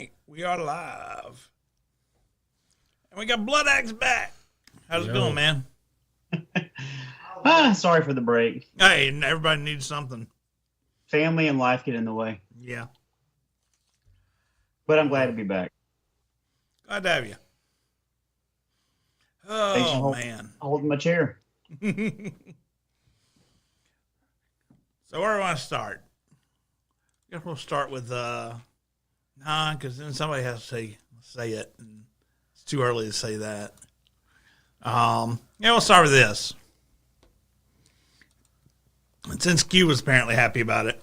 right, we are live. And we got Bloodaxe back. How's it going, man? Sorry for the break. Hey, everybody needs something. Family and life get in the way. Yeah. But I'm glad to be back. Glad to have you. Thanks Oh, for man. holding my chair. So where do I start? I guess we'll start with, because then somebody has to say it. And it's too early to say that. We'll start with this. And since Q was apparently happy about it,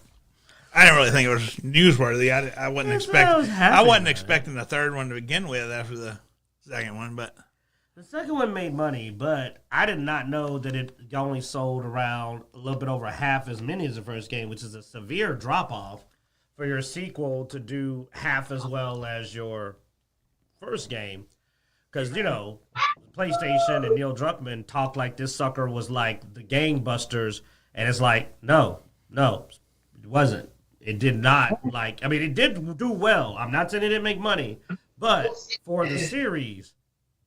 I didn't really think it was newsworthy. I wasn't expecting the third one to begin with after the second one, but the second one made money, but I did not know that it only sold around a little bit over half as many as the first game, which is a severe drop-off for your sequel to do half as well as your first game. Because, PlayStation and Neil Druckmann talked like this sucker was like the gangbusters, and it's like, no, it wasn't. It did not, it did do well. I'm not saying it didn't make money, but for the series,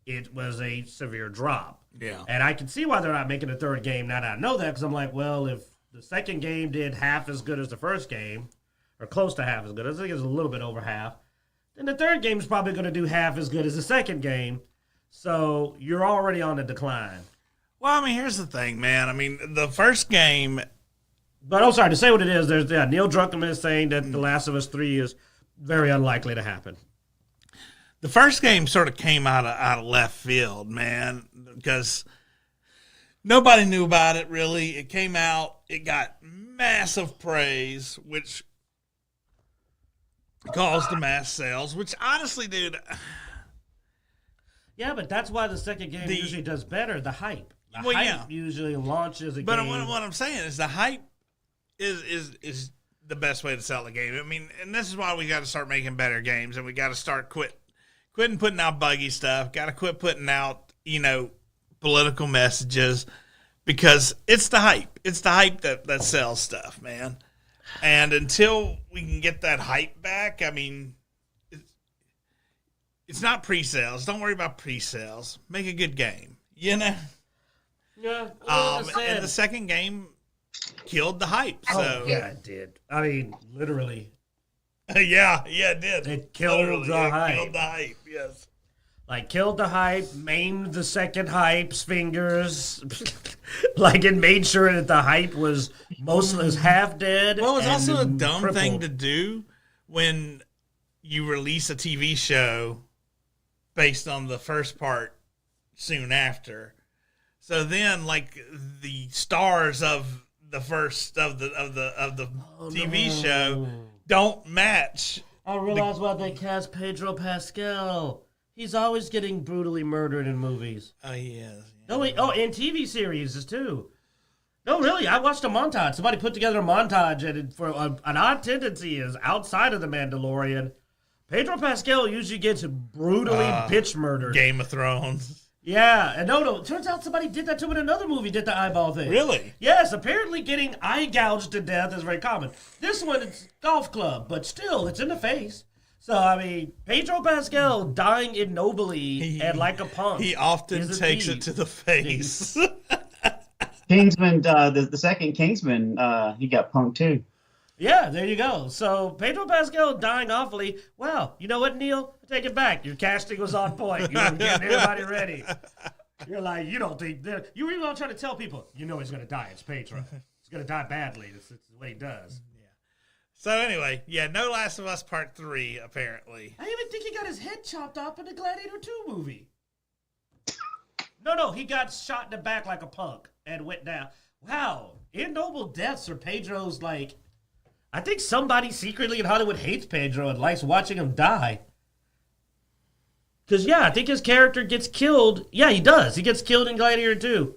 it was a severe drop. yeah. And I can see why they're not making a third game now that I know that, because I'm like, well, if the second game did half as good as the first game, or close to half as good, I think it's a little bit over half, then the third game is probably going to do half as good as the second game. So you're already on the decline. Well, here's the thing, man. The first game. But I'm sorry, to say what it is, Neil Druckmann is saying that The Last of Us 3 is very unlikely to happen. The first game sort of came out of left field, man, because nobody knew about it, really. It came out, it got massive praise, which caused the mass sales, which honestly, dude. Yeah, but that's why the second game usually does better, the hype. The hype usually launches a game. But what I'm saying is the hype is the best way to sell the game. And this is why we got to start making better games, and we got to start quitting putting out buggy stuff. Got to quit putting out, political messages, because it's the hype. It's the hype that sells stuff, man. And until we can get that hype back, it's not pre-sales. Don't worry about pre-sales. Make a good game, Yeah. And the second game killed the hype. So. Oh, yeah, it did. Literally. yeah, it did. It killed the hype. Killed the hype, yes. Killed the hype, maimed the second hype's fingers. It made sure that the hype was half dead. Well, it's also a dumb crippled. thing to do when you release a TV show based on the first part soon after. So then, the stars of the first of the TV show don't match. I realize why they cast Pedro Pascal. He's always getting brutally murdered in movies. Oh, yes. No, and TV series too. No, really, I watched a montage. Somebody put together a montage, and for an odd tendency is outside of The Mandalorian, Pedro Pascal usually gets brutally bitch murdered. Game of Thrones. Yeah, and no, it turns out somebody did that to him in another movie, did the eyeball thing. Really? Yes, apparently getting eye gouged to death is very common. This one, it's golf club, but still, it's in the face. So, Pedro Pascal dying ignobly and like a punk. He often takes it to the face. Kingsman, the second Kingsman, he got punked too. Yeah, there you go. So, Pedro Pascal dying awfully. Wow, you know what, Neil? I take it back. Your casting was on point. You were getting everybody ready. You're like, you don't think... You were even trying to tell people, he's going to die. It's Pedro. He's going to die badly. That's the way he does. So anyway, no Last of Us Part 3, apparently. I even think he got his head chopped off in the Gladiator 2 movie. No, he got shot in the back like a punk and went down. Wow, ignoble deaths are Pedro's, I think somebody secretly in Hollywood hates Pedro and likes watching him die. Because, I think his character gets killed. Yeah, he does. He gets killed in Gladiator 2.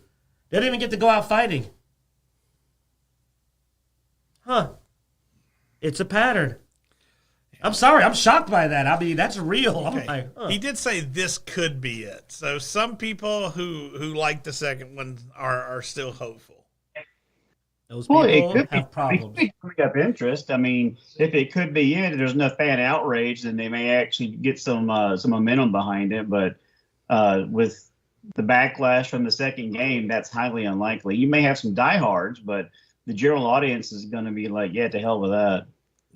They don't even get to go out fighting. Huh. It's a pattern. I'm sorry. I'm shocked by that. That's real. Okay. I'm like, huh. He did say this could be it. So some people who like the second one are still hopeful. Those Well, it people could have problems. be coming up interest. I mean, if it could be it, there's enough fan outrage, then they may actually get some momentum behind it. But with the backlash from the second game, that's highly unlikely. You may have some diehards, but the general audience is going to be like, yeah, to hell with that.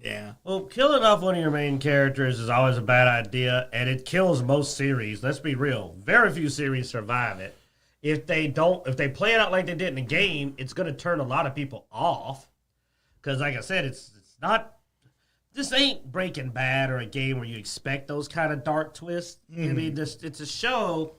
Yeah. Well, killing off one of your main characters is always a bad idea, and it kills most series. Let's be real. Very few series survive it. If they play it out like they did in the game, it's going to turn a lot of people off. Because, like I said, it's not. This ain't Breaking Bad or a game where you expect those kind of dark twists. I mean, it's a show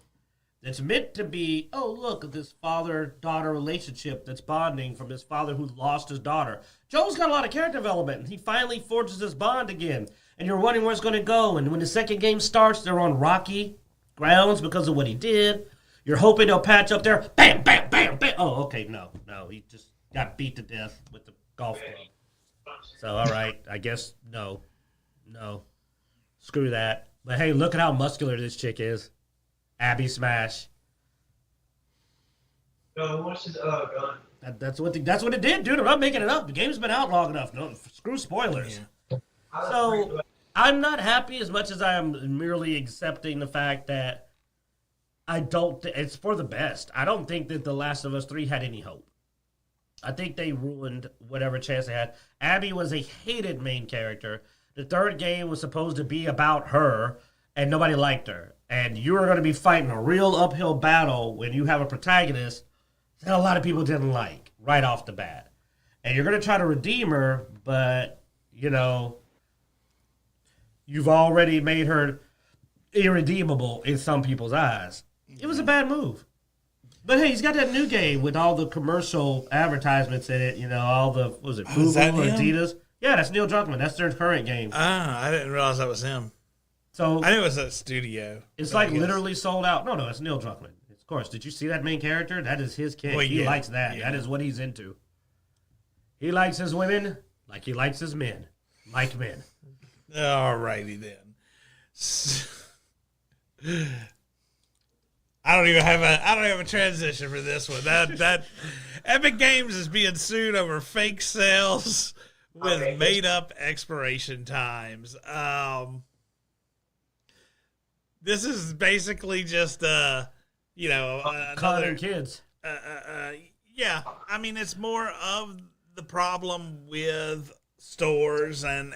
that's meant to be, oh, look at this father-daughter relationship that's bonding from his father who lost his daughter. Joel's got a lot of character development, and he finally forges his bond again. And you're wondering where it's going to go. And when the second game starts, they're on rocky grounds because of what he did. You're hoping they'll patch up there. Bam, bam, bam, bam. Oh, okay, no. He just got beat to death with the golf club. So, all right, I guess no. Screw that. But, hey, look at how muscular this chick is. Abby Smash. What's his gun? That's what it did, dude. I'm not making it up. The game's been out long enough. No, screw spoilers. Yeah. So I'm not happy as much as I am merely accepting the fact that it's for the best. I don't think that The Last of Us 3 had any hope. I think they ruined whatever chance they had. Abby was a hated main character. The third game was supposed to be about her, and nobody liked her. And you are going to be fighting a real uphill battle when you have a protagonist that a lot of people didn't like right off the bat. And you're going to try to redeem her, but, you've already made her irredeemable in some people's eyes. It was a bad move. But hey, he's got that new game with all the commercial advertisements in it, all the, what was it, Fubu or Adidas? Yeah, that's Neil Druckmann. That's their current game. I didn't realize that was him. So I knew it was a studio. It's like literally sold out. No, it's Neil Druckmann. Of course. Did you see that main character? That is his kid. He likes that. Yeah. That is what he's into. He likes his women like he likes his men. Like men. All righty then. I don't even have a transition for this one. That Epic Games is being sued over fake sales with made up expiration times. This is basically just another kids. Yeah, I mean it's more of the problem with stores and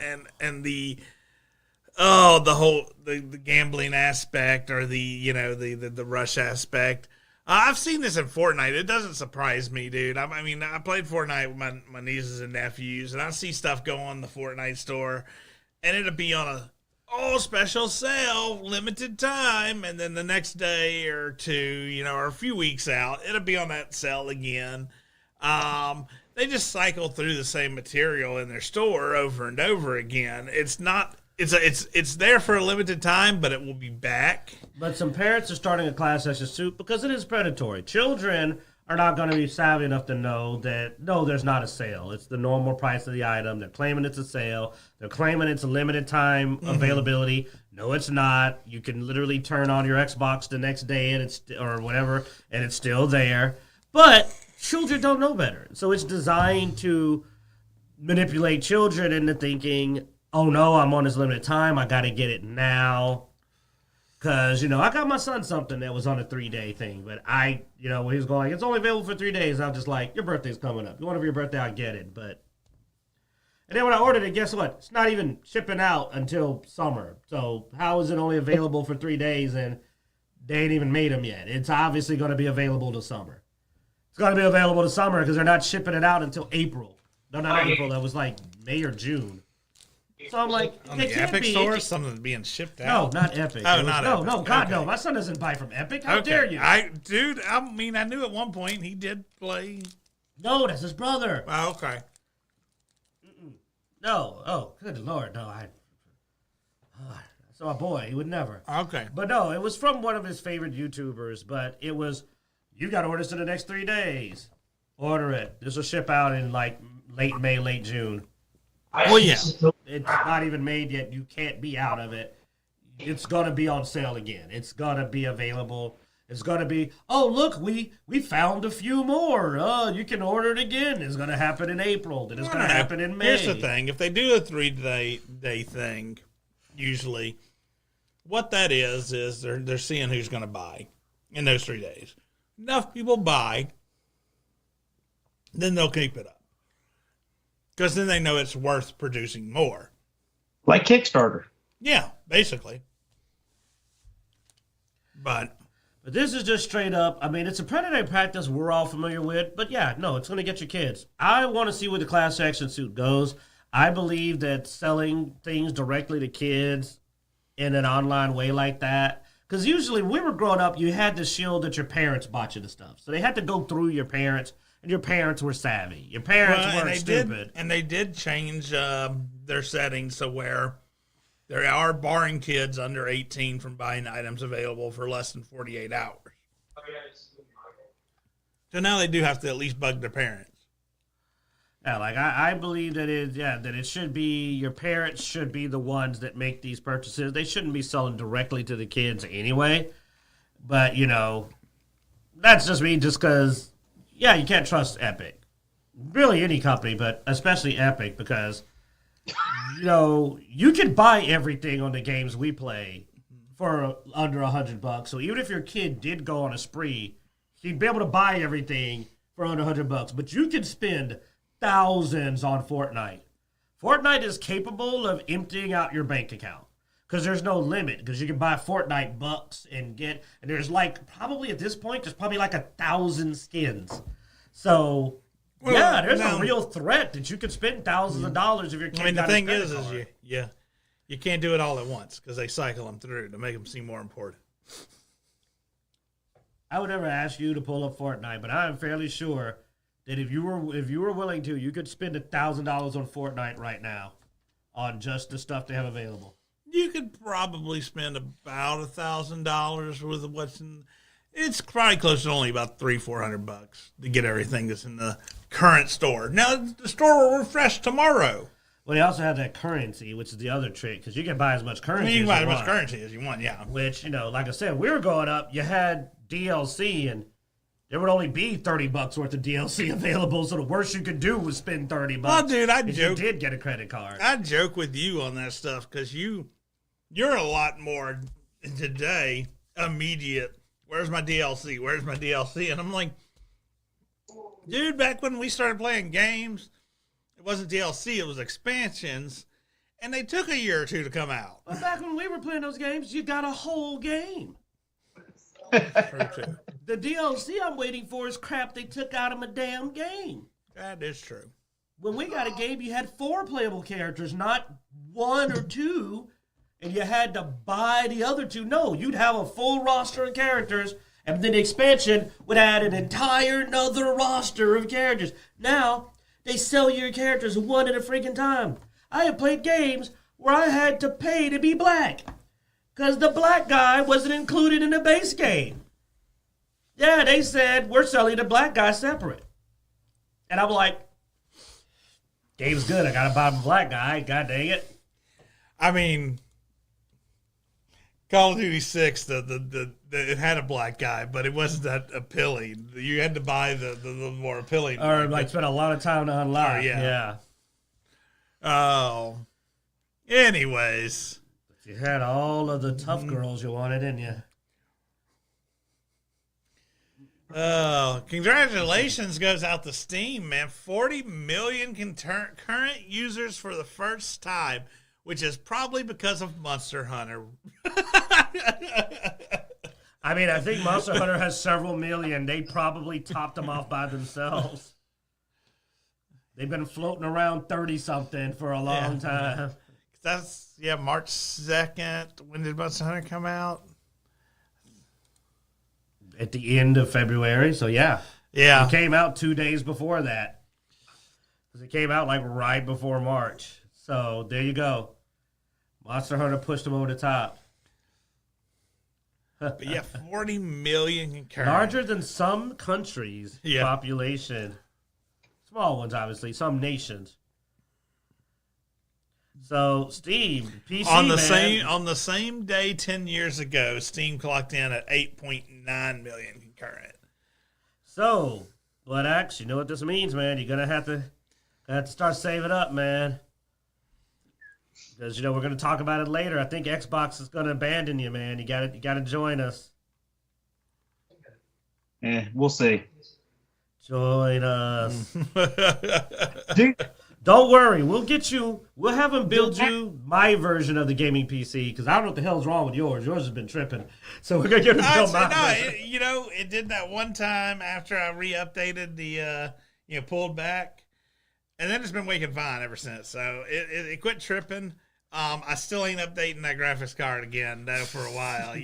the the gambling aspect or the rush aspect. I've seen this in Fortnite. It doesn't surprise me, dude. I played Fortnite with my nieces and nephews, and I see stuff go on the Fortnite store, and it'll be on a special sale, limited time, and then the next day or two, or a few weeks out, it'll be on that sale again. They just cycle through the same material in their store over and over again. It's not. It's there for a limited time, but it will be back. But some parents are starting a class action suit because it is predatory. Children are not going to be savvy enough to know that, no, there's not a sale. It's the normal price of the item. They're claiming it's a sale. They're claiming it's a limited time availability. No, it's not. You can literally turn on your Xbox the next day or whatever, and it's still there. But children don't know better. So it's designed to manipulate children into thinking, oh, no, I'm on this limited time. I got to get it now. Because, I got my son something that was on a 3-day thing. But when he was going, it's only available for 3 days. I'm just like, your birthday's coming up. You want it for your birthday, I'll get it. And then when I ordered it, guess what? It's not even shipping out until summer. So how is it only available for 3 days and they ain't even made them yet? It's obviously going to be available to summer. It's going to be available to summer because they're not shipping it out until April. No, not April. That was like May or June. So I'm like, on the Epic store, something's being shipped out. No, not Epic. Oh, not Epic. No, God, no. My son doesn't buy from Epic. How dare you? I knew at one point he did play. No, that's his brother. Oh, okay. No, oh, good Lord, no. So a boy, he would never. Okay. But no, it was from one of his favorite YouTubers. But it was, you got orders in the next 3 days. Order it. This will ship out in like late May, late June. Well, yeah. It's not even made yet. You can't be out of it. It's going to be on sale again. It's going to be available. It's going to be, oh, look, we found a few more. Oh, you can order it again. It's going to happen in April. Then it's going to happen in May. Here's the thing. If they do a 3-day thing, usually, what that is they're seeing who's going to buy in those 3 days. Enough people buy, then they'll keep it up. Because then they know it's worth producing more. Like Kickstarter. Yeah, basically. But this is just straight up. I mean, it's a predatory practice we're all familiar with. But yeah, no, it's going to get your kids. I want to see where the class action suit goes. I believe that selling things directly to kids in an online way like that. Because usually when we were growing up, you had to shield that your parents bought you the stuff. So they had to go through your parents. And your parents were savvy. Your parents weren't stupid. And they did change their settings so where they are barring kids under 18 from buying items available for less than 48 hours. So now they do have to at least bug their parents. Yeah, like I believe that it should be your parents should be the ones that make these purchases. They shouldn't be selling directly to the kids anyway. But, that's just me just because... Yeah, you can't trust Epic. Really any company, but especially Epic because, you can buy everything on the games we play for under $100. So even if your kid did go on a spree, he'd be able to buy everything for under $100. But you can spend thousands on Fortnite. Fortnite is capable of emptying out your bank account because there's no limit because you can buy Fortnite bucks and there's probably at this point, there's probably 1,000 skins. So, there's a real threat that you could spend thousands of dollars if your kid got a credit card. The thing is you can't do it all at once because they cycle them through to make them seem more important. I would never ask you to pull up Fortnite, but I am fairly sure that if you were willing to, you could spend $1,000 on Fortnite right now on just the stuff they have available. You could probably spend about $1,000 with what's in. It's probably close to only about $300-400 to get everything that's in the current store. Now the store will refresh tomorrow. Well, they also have that currency, which is the other trick, because you can buy as much currency. You can buy as much currency as you want, yeah. Which like I said, we were growing up. You had DLC, and there would only be $30 worth of DLC available. So the worst you could do was spend $30. Well, dude, you did get a credit card. I joke with you on that stuff because you're a lot more today immediate. Where's my DLC? Where's my DLC? And I'm like, dude, back when we started playing games, it wasn't DLC, it was expansions, and they took a year or two to come out. But back when we were playing those games, you got a whole game. True, too. The DLC I'm waiting for is crap they took out of my damn game. That is true. When we got a game, you had 4 playable characters, not 1 or 2. And you had to buy the other 2. No, you'd have a full roster of characters, and then the expansion would add an entire another roster of characters. Now, they sell your characters one at a freaking time. I have played games where I had to pay to be black, because the black guy wasn't included in the base game. Yeah, they said, we're selling the black guy separate. And I'm like, game's good, I gotta buy the black guy, god dang it. I mean... Call of Duty 6, it had a black guy, but it wasn't that appealing. You had to buy the more appealing. Or spend a lot of time to unlock. Yeah. Oh. Anyways. You had all of the tough girls you wanted, didn't you? Oh, congratulations goes out to Steam, man. 40 million current users for the first time, which is probably because of Monster Hunter. I mean, I think Monster Hunter has several million. They probably topped them off by themselves. They've been floating around 30-something for a long time. That's, March 2nd. When did Monster Hunter come out? At the end of February, so yeah. Yeah. It came out 2 days before that. Because it came out right before March. So there you go. Monster Hunter pushed them over the top. But 40 million concurrent. Larger than some countries' population. Small ones, obviously. Some nations. So Steam PC on the same day 10 years ago, Steam clocked in at 8.9 million concurrent. So, Bloodaxe, you know what this means, man. You're gonna have to start saving up, man. Because we're gonna talk about it later. I think Xbox is gonna abandon you, man. You gotta join us. Yeah, we'll see. Join us. Dude, Don't worry, we'll have them build you my version of the gaming PC, because I don't know what the hell's wrong with yours. Yours has been tripping. So we're going to get them to build mine. It did that one time after I re-updated the, pulled back. And then it's been working fine ever since. So it quit tripping. I still ain't updating that graphics card again, though, for a while.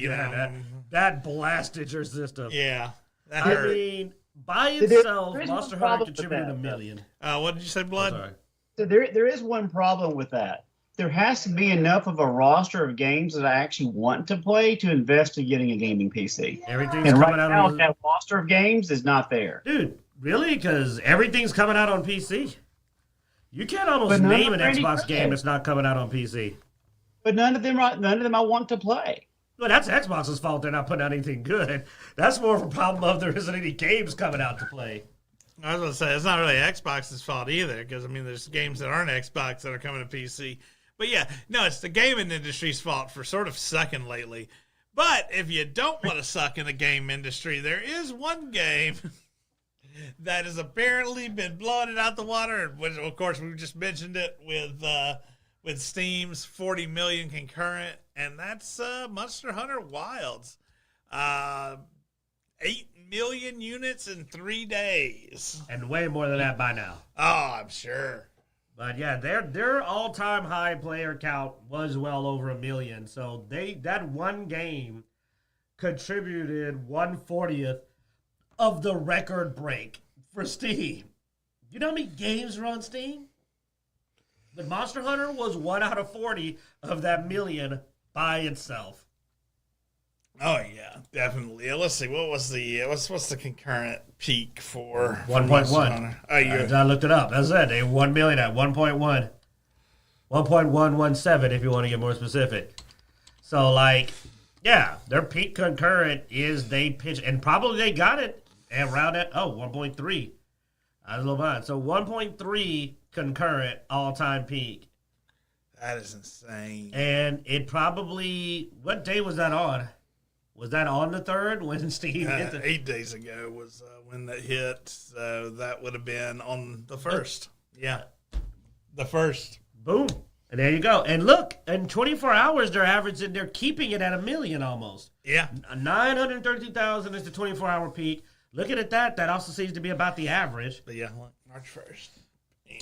That blasted your system. Yeah, that hurt. I mean, by itself, Monster Hunter contributed $1 million. What did you say, Blood? Oh, sorry. So there is one problem with that. There has to be enough of a roster of games that I actually want to play to invest in getting a gaming PC. Everything's and coming right out now, on that roster of games is not there. Dude, really? Because everything's coming out on PC. You can't almost name an Xbox game that's not coming out on PC. But none of them I want to play. Well, that's Xbox's fault. They're not putting out anything good. That's more of a problem of there isn't any games coming out to play. I was going to say, it's not really Xbox's fault either, because, there's games that aren't Xbox that are coming to PC. But, yeah, no, it's the gaming industry's fault for sort of sucking lately. But if you don't want to suck in the game industry, there is one game that has apparently been blowing it out the water, which, of course, we just mentioned it with Steam's 40 million concurrent, and that's Monster Hunter Wilds. 8 million units in 3 days. And way more than that by now. Oh, I'm sure. But yeah, their all-time high player count was well over 1 million. So that one game contributed 1/40th of the record break for Steam. You know how many games are on Steam? But Monster Hunter was 1 out of 40 of that million by itself. Oh yeah, definitely. Let's see. What was the what's the concurrent peak for 1.1? I looked it up. That's it. They 1 million at 1.1, 1.117 if you want to get more specific. So their peak concurrent is they pitch, and probably they got it around at 1.3. I was a little behind. So 1.3 concurrent all-time peak. That is insane. And it probably, what day was that on? Was that on the 3rd when Steve hit the... 8 days ago was when that hit. So that would have been on the 1st. Yeah. The 1st. Boom. And there you go. And look, in 24 hours, they're keeping it at 1 million almost. Yeah. 932,000 is the 24-hour peak. Looking at that also seems to be about the average. But yeah, March 1st. Damn.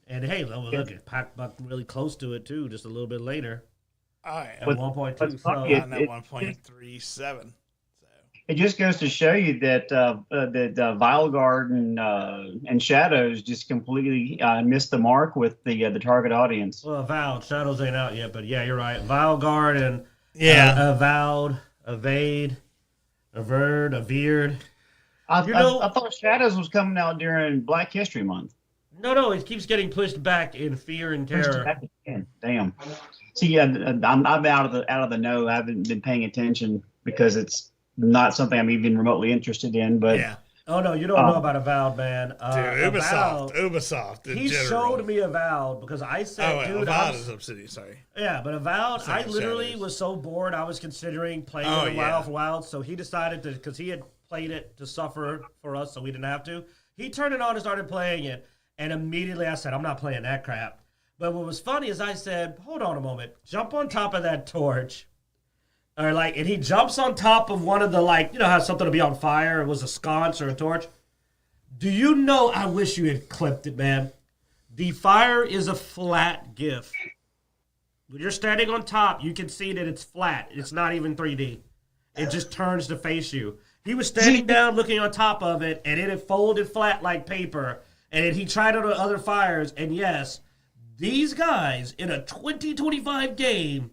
And hey, look, it packed up really close to it too, just a little bit later. All right. At 1.2, so on that 1.37. It just goes to show you that Vileguard and Shadows just completely missed the mark with the target audience. Well, Avowed. Shadows ain't out yet, but yeah, you're right. Vileguard and Avowed, Evade, Averred, Avered. I thought Shadows was coming out during Black History Month. No, it keeps getting pushed back in Fear and Terror. Damn. See, I'm out of the know. I haven't been paying attention because it's not something I'm even remotely interested in. But yeah. Oh no, you don't know about Avowed, man. Dude, Ubisoft. He showed me Avowed because I said, dude, Avowed is Obsidian. Sorry. Yeah, but Avowed, I literally was so bored. I was considering playing it for Wild. So he decided to, because he had played it to suffer for us, so we didn't have to. He turned it on and started playing it, and immediately I said, I'm not playing that crap. But what was funny is I said, hold on a moment, jump on top of that torch. Or and he jumps on top of one of the, you know how something will be on fire, it was a sconce or a torch. Do you know, I wish you had clipped it, man. The fire is a flat GIF. When you're standing on top, you can see that it's flat. It's not even 3D. It just turns to face you. He was standing down looking on top of it, and it had folded flat like paper. And then he tried it on other fires, and yes, these guys in a 2025 game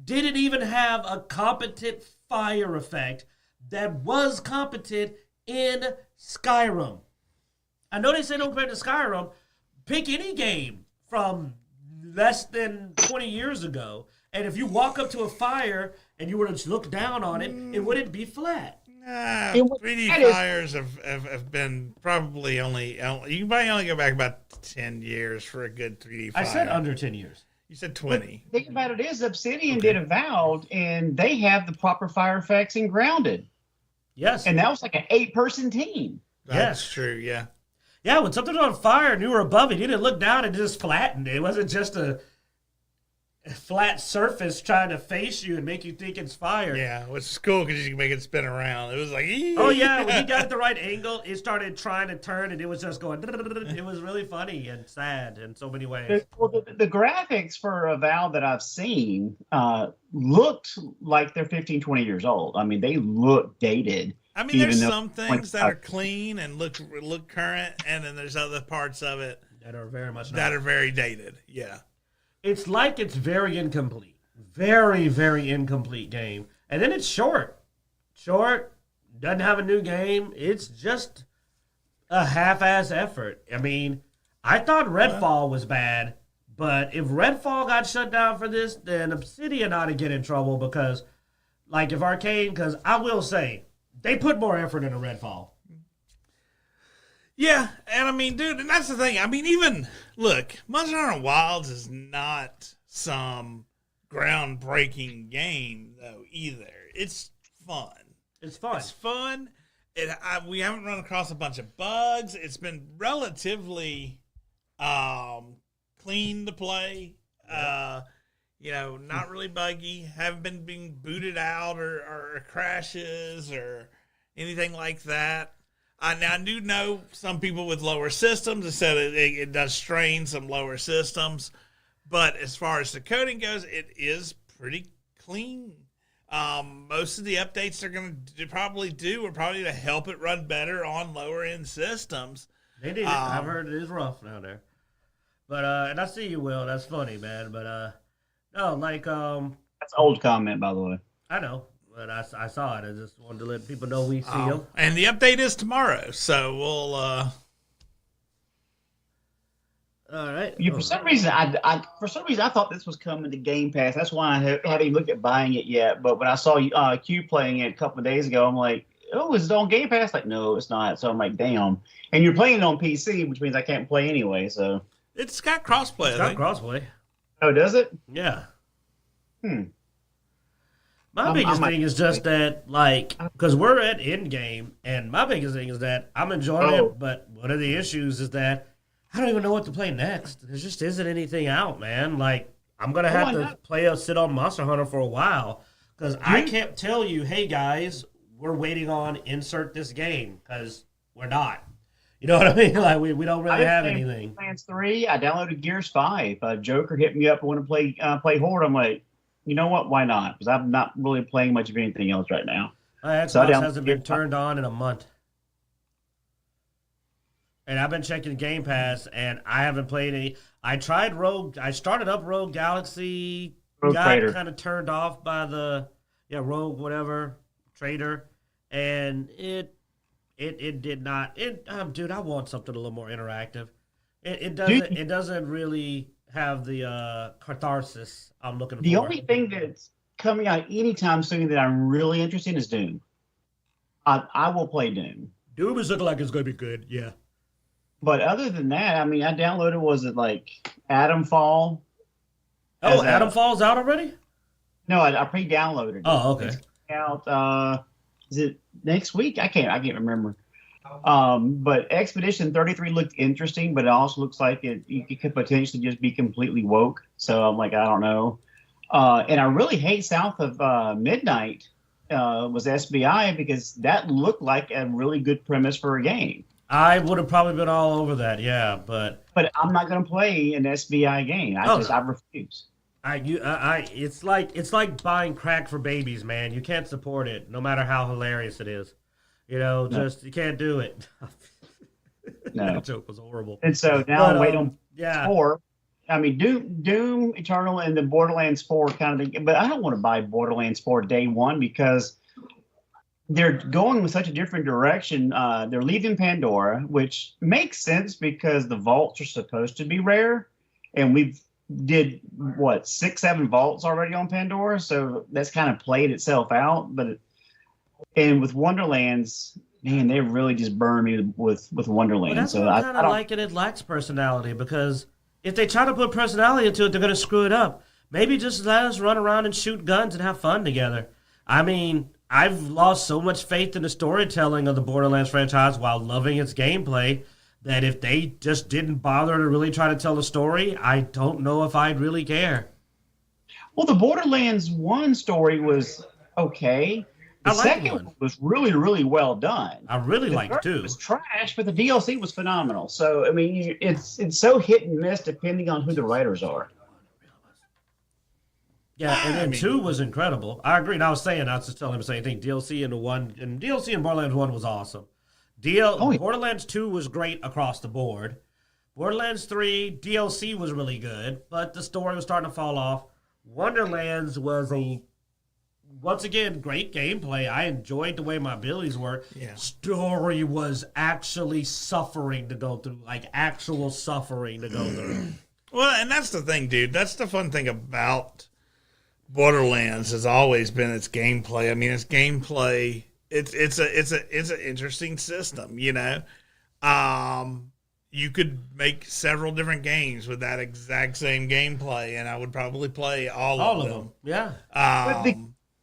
didn't even have a competent fire effect that was competent in Skyrim. I know they say don't compare to Skyrim. Pick any game from less than 20 years ago. And if you walk up to a fire and you were to look down on it, it wouldn't be flat. Nah, It 3D that is- fires have been probably only you can probably only go back about 10 years for a good 3D fire. I said under 10 years. You said 20. The thing about it is, Obsidian did Avowed, and they have the proper fire effects in Grounded, Yes. and that was like an 8-person team. That's Yes. true. Yeah. Yeah, when something's on fire and you were above it, you didn't look down and just flattened. It wasn't just a flat surface trying to face you and make you think it's fire. Yeah, which is cool because you can make it spin around. It was like, Oh, yeah. When you got at the right angle, it started trying to turn and it was just going. It was really funny and sad in so many ways. The graphics for Avowed that I've seen looked like they're 15, 20 years old. I mean, they look dated. I mean, there's even though- some things that are clean and look current, and then there's other parts of it That are very much that are very dated. Yeah. It's like it's very incomplete. Very, very incomplete game. And then it's short. Short, doesn't have a new game. It's just a half-ass effort. I mean, I thought Redfall was bad, but if Redfall got shut down for this, then Obsidian ought to get in trouble because, like, if Arcane, because I will say, they put more effort into Redfall. Yeah, and I mean, dude, and that's the thing. I mean, even look, Monster Hunter Wilds is not some groundbreaking game though either. It's fun. It's fun. It's fun. We haven't run across a bunch of bugs. It's been relatively clean to play. Not really buggy. Haven't been being booted out or crashes or anything like that. Now, I do know some people with lower systems that said it does strain some lower systems. But as far as the coding goes, it is pretty clean. Most of the updates they're going to probably to help it run better on lower end systems. They did. I've heard it is rough down there. But, and I see you, Will. That's funny, man. But, no, like, That's an old comment, by the way. I know. But I saw it. I just wanted to let people know we see them. And the update is tomorrow, so we'll. All right. For some reason, I thought this was coming to Game Pass. That's why I haven't even looked at buying it yet. But when I saw Q playing it a couple of days ago, I'm like, "Oh, is it on Game Pass?" Like, no, it's not. So I'm like, "Damn!" And you're playing it on PC, which means I can't play anyway. So it's got crossplay. It's got crossplay. Oh, does it? Yeah. My I'm- biggest I'm- thing is just that, like, because we're at end game, and my biggest thing is that I'm enjoying it, but one of the issues is that I don't even know what to play next. There just isn't anything out, man. Like, I'm going to have to sit on Monster Hunter for a while, because I can't tell you, hey, guys, we're waiting on insert this game, because we're not. You know what I mean? Like, we don't really have anything. Plans 3, I downloaded Gears 5. Joker hit me up and want to play Horde. I'm like, you know what? Why not? Because I'm not really playing much of anything else right now. My Xbox hasn't been turned on in a month. And I've been checking Game Pass, and I haven't played any. I tried Rogue. I started up Rogue Galaxy. Rogue got Trader. kind of turned off by the Rogue whatever Trader, and it did not. Dude, I want something a little more interactive. It doesn't really have the catharsis I'm looking for. The only thing that's coming out anytime soon that I'm really interested in is Doom. I will play Doom. Doom is looking like it's going to be good. Yeah. But other than that, I mean, I downloaded, was it like Atom Fall? Oh, Atom Fall's out already? No, I pre-downloaded it. Oh, okay. It's out, is it next week? I can't remember. But Expedition 33 looked interesting, but it also looks like it could potentially just be completely woke. So I'm like, I don't know. And I really hate South of Midnight was SBI because that looked like a really good premise for a game. I would have probably been all over that, yeah, but I'm not going to play an SBI game. I refuse. It's like buying crack for babies, man. You can't support it, no matter how hilarious it is. You you can't do it. No. That joke was horrible. And so now I'm waiting on 4. I mean, Doom Eternal, and the Borderlands 4 kind of thing. But I don't want to buy Borderlands 4 day one because they're going with such a different direction. They're leaving Pandora, which makes sense because the vaults are supposed to be rare, and we've did what 6-7 vaults already on Pandora, so that's kind of played itself out. And with Wonderlands, man, they really just burned me with Wonderland. Well, that's so what I'm I kind of don't. liking. It lacks personality because if they try to put personality into it, they're going to screw it up. Maybe just let us run around and shoot guns and have fun together. I mean, I've lost so much faith in the storytelling of the Borderlands franchise while loving its gameplay that if they just didn't bother to really try to tell a story, I don't know if I'd really care. Well, the Borderlands 1 story was okay. The I like second one. one was really, really well done. I really The like third 2. was trash, but the DLC was phenomenal. So, I mean, it's so hit and miss depending on who the writers are. Yeah, and then 2 was incredible. I agree. And I was just telling him the same thing. DLC in Borderlands 1 was awesome. Borderlands 2 was great across the board. Borderlands 3 DLC was really good, but the story was starting to fall off. Wonderlands was once again, great gameplay. I enjoyed the way my abilities were. Yeah. Story was actually suffering to go through, like actual suffering to go through. Well, and that's the thing, dude. That's the fun thing about Borderlands has always been its gameplay. I mean, its gameplay. It's an interesting system, you know. You could make several different games with that exact same gameplay, and I would probably play all of them. Yeah. But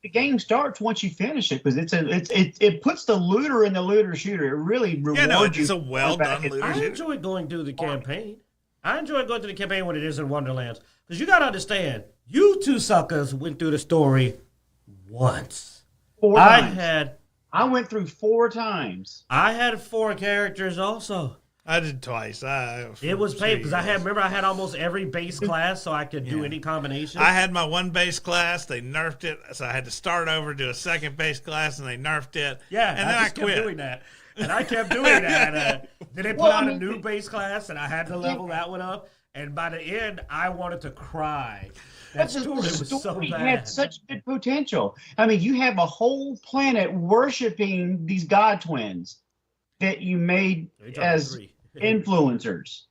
the game starts once you finish it because it puts the looter in the looter shooter. It really rewards you. It's a well done looter I shooter. enjoy going through the campaign. I enjoy going through the campaign when it is in Wonderlands. Because you got to understand, you two suckers went through the story once. 4 times. I went through 4 times. I had 4 characters also. I did twice. It was paid because I had almost every base class, so I could do any combination. I had my one base class. They nerfed it, so I had to start over, do a second base class, and they nerfed it. Yeah, and then I kept quit. doing that. And I kept doing that. Then they put out a new base class, and I had to level that one up. And by the end, I wanted to cry. That story was so bad. It had such good potential. I mean, you have a whole planet worshiping these god twins that you made as influencers.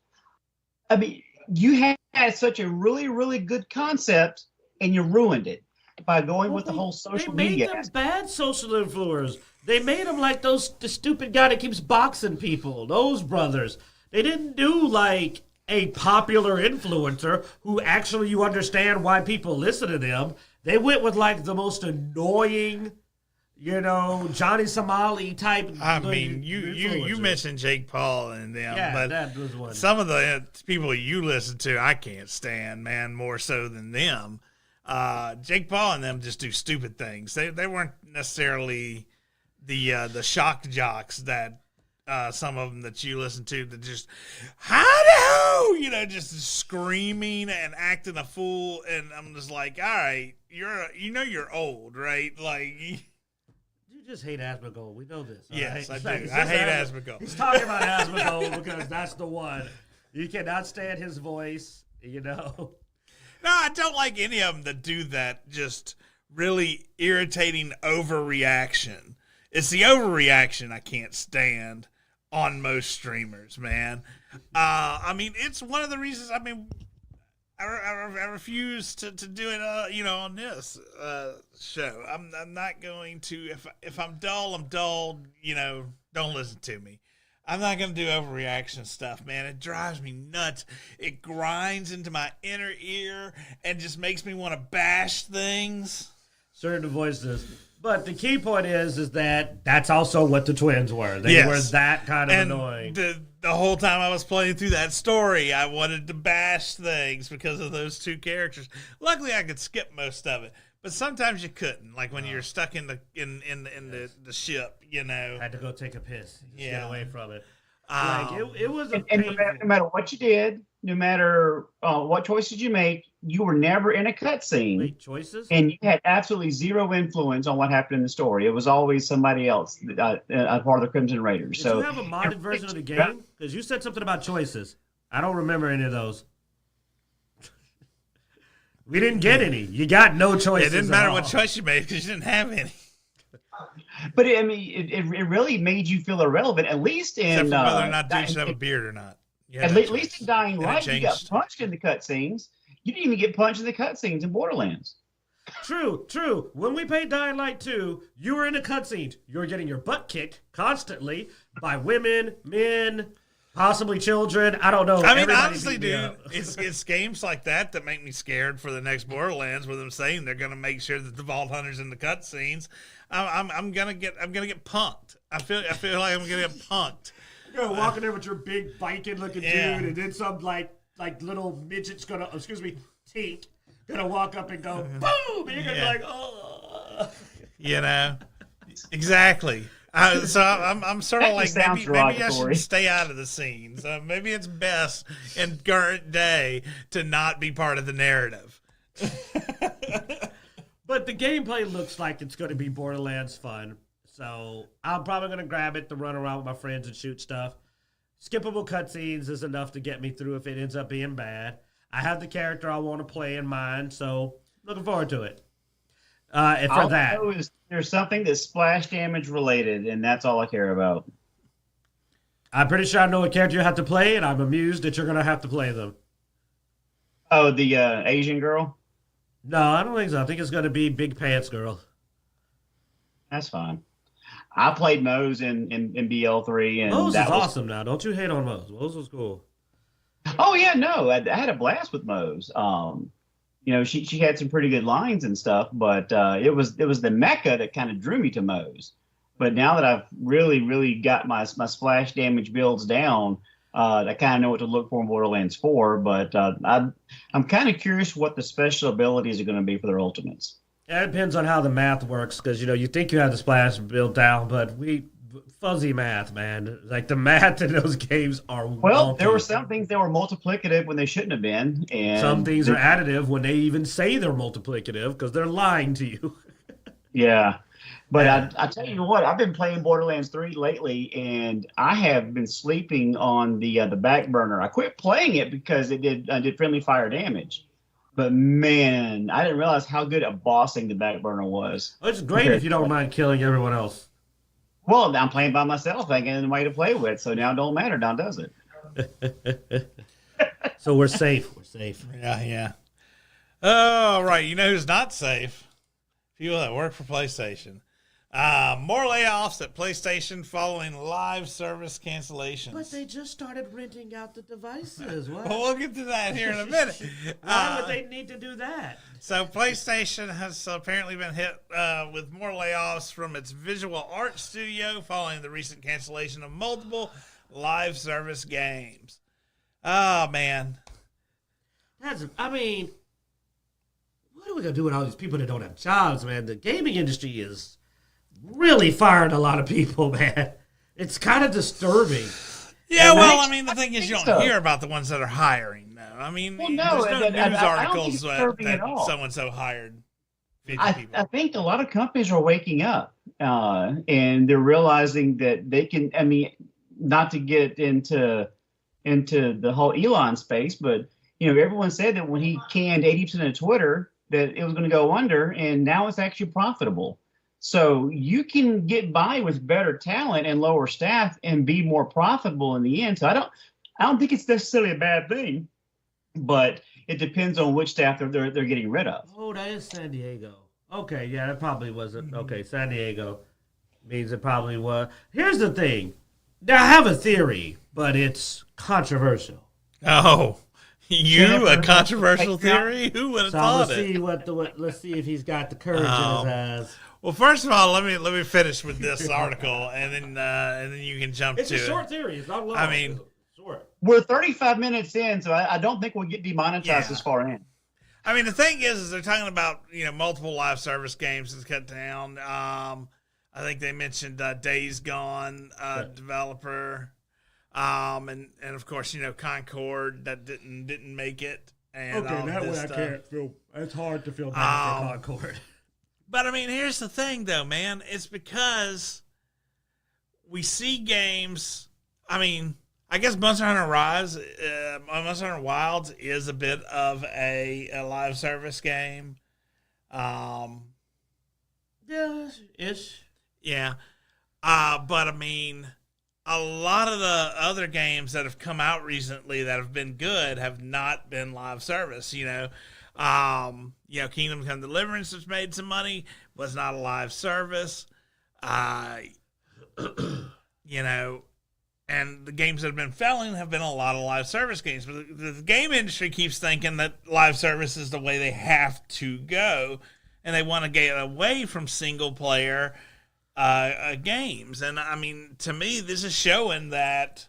I mean, you had such a really, really good concept, and you ruined it by going with the whole social media. They made them bad social influencers. They made them like the stupid guy that keeps boxing people. Those brothers. They didn't do like a popular influencer who actually you understand why people listen to them. They went with like the most annoying, Johnny Somali type. I mean, you mentioned Jake Paul and them, but that was one. Some of the people you listen to, I can't stand, man, more so than them. Jake Paul and them just do stupid things. They weren't necessarily the shock jocks that some of them that you listen to that just just screaming and acting a fool, and I'm just like, all right, you're old, right? Like you just hate Asmongold. We know this. Yes, right? I do. I hate Asmongold. He's talking about Asmongold because that's the one. You cannot stand his voice, No, I don't like any of them that do that just really irritating overreaction. It's the overreaction I can't stand on most streamers, man. I mean, it's one of the reasons, I refuse to do it, on this show. I'm not going to, if I'm dull, I'm dull, don't listen to me. I'm not going to do overreaction stuff, man. It drives me nuts. It grinds into my inner ear and just makes me want to bash things. Certain voices. But the key point is that that's also what the twins were. They were that kind of annoying. The whole time I was playing through that story, I wanted to bash things because of those 2 characters. Luckily, I could skip most of it, but sometimes you couldn't. Like when you're stuck in the ship, Had to go take a piss. Get away from it. It was no matter what you did, no matter what choices you make, you were never in a cutscene. Wait, choices? And you had absolutely zero influence on what happened in the story. It was always somebody else, part of the Crimson Raiders. Did you have a modded version of the game? Because you said something about choices. I don't remember any of those. We didn't get any. You got no choices. It didn't matter what choice you made because you didn't have any. But it really made you feel irrelevant, at least in except for whether or not dudes should have a beard or not. At least in Dying Light, you got punched in the cutscenes. You didn't even get punched in the cutscenes in Borderlands. True. When we played Dying Light 2, you were in a cutscene. You were getting your butt kicked constantly by women, men, possibly children. I don't know. I mean, Everybody honestly, beat me dude, up. it's games like that make me scared for the next Borderlands, where them saying they're gonna make sure that the Vault Hunter's in the cutscenes. I'm gonna get punked. I feel like I'm gonna get punked. You're walking there with your big Viking looking Yeah. dude, and then some like little midget's gonna, Tink, gonna walk up and go boom, and you're gonna be like, oh. You know, exactly. So I'm sort of That like, just sounds maybe I derogatory. should stay out of the scenes. Maybe it's best in current day to not be part of the narrative. But the gameplay looks like it's going to be Borderlands fun. So I'm probably going to grab it to run around with my friends and shoot stuff. Skippable cutscenes is enough to get me through if it ends up being bad. I have the character I want to play in mind, so looking forward to it. And for All that, I know is there's something that's splash damage related, and that's all I care about. I'm pretty sure I know what character you have to play, and I'm amused that you're going to have to play them. Oh, the Asian girl? No, I don't think so. I think it's going to be Big Pants Girl. That's fine. I played Mose in BL3, and Mose is that was awesome now. Don't you hate on Mose. Mose was cool. Oh yeah, no, I had a blast with Mose. She had some pretty good lines and stuff, but it was the mecha that kind of drew me to Mose. But now that I've really got my splash damage builds down, I kind of know what to look for in Borderlands 4. But I'm kind of curious what the special abilities are going to be for their ultimates. Yeah, it depends on how the math works, because you think you have the splash built down, but fuzzy math, man. Like the math in those games are Well, wonky. there were some things that were multiplicative when they shouldn't have been, and Some things are additive when they even say they're multiplicative because they're lying to you. Yeah. But I tell you what, I've been playing Borderlands 3 lately, and I have been sleeping on the back burner. I quit playing it because it did friendly fire damage. But man, I didn't realize how good at bossing the back burner was. It's great if you don't mind killing everyone else. Well, I'm playing by myself, thinking a way to play with, so now it don't matter, now does it? So we're safe. We're safe. Yeah. Oh, right. You know who's not safe? People that work for PlayStation. More layoffs at PlayStation following live service cancellations. But they just started renting out the devices. What? Well, we'll get to that here in a minute. Why would they need to do that? So PlayStation has apparently been hit with more layoffs from its visual art studio following the recent cancellation of multiple live service games. Oh, man. What are we going to do with all these people that don't have jobs, man? The gaming industry is really firing a lot of people, man. It's kind of disturbing. Yeah, And well, I I mean, the thing is, you don't so. hear about the ones that are hiring, though. I mean, Well, no, there's no I news don't think articles it's that disturbing at all. so-and-so hired 50 people. I think a lot of companies are waking up, and they're realizing that they can, I mean, not to get into the whole Elon space, but, everyone said that when he canned 80% of Twitter, that it was going to go under, and now it's actually profitable. So you can get by with better talent and lower staff and be more profitable in the end. So I don't think it's necessarily a bad thing, but it depends on which staff they're getting rid of. Oh, that is San Diego. Okay, yeah, that probably wasn't. Okay, San Diego means it probably was. Here's the thing. Now, I have a theory, but it's controversial. Oh, Yeah, a controversial like, theory? Who would have So thought let's it? see let's see if he's got the courage in his eyes. Well, first of all, let me finish with this article, and then you can jump It's to a it. short theory. It's not long. I mean- It's short. We're 35 minutes in, so I don't think we'll get demonetized Yeah. this far in. I mean, the thing is they're talking about multiple live service games that's cut down. I think they mentioned Days Gone developer, and of course Concord that didn't make it. And all this stuff. feel. It's hard to feel bad Um, for Concord. But I mean, here's the thing, though, man. It's because we see games. I mean, I guess Monster Hunter Monster Hunter Wilds is a bit of a live service game. Yeah, ish. Yeah. But I mean, a lot of the other games that have come out recently that have been good have not been live service. Kingdom Come Deliverance has made some money, was not a live service. And the games that have been failing have been a lot of live service games. But the game industry keeps thinking that live service is the way they have to go, and they want to get away from single player games. And I mean, to me, this is showing that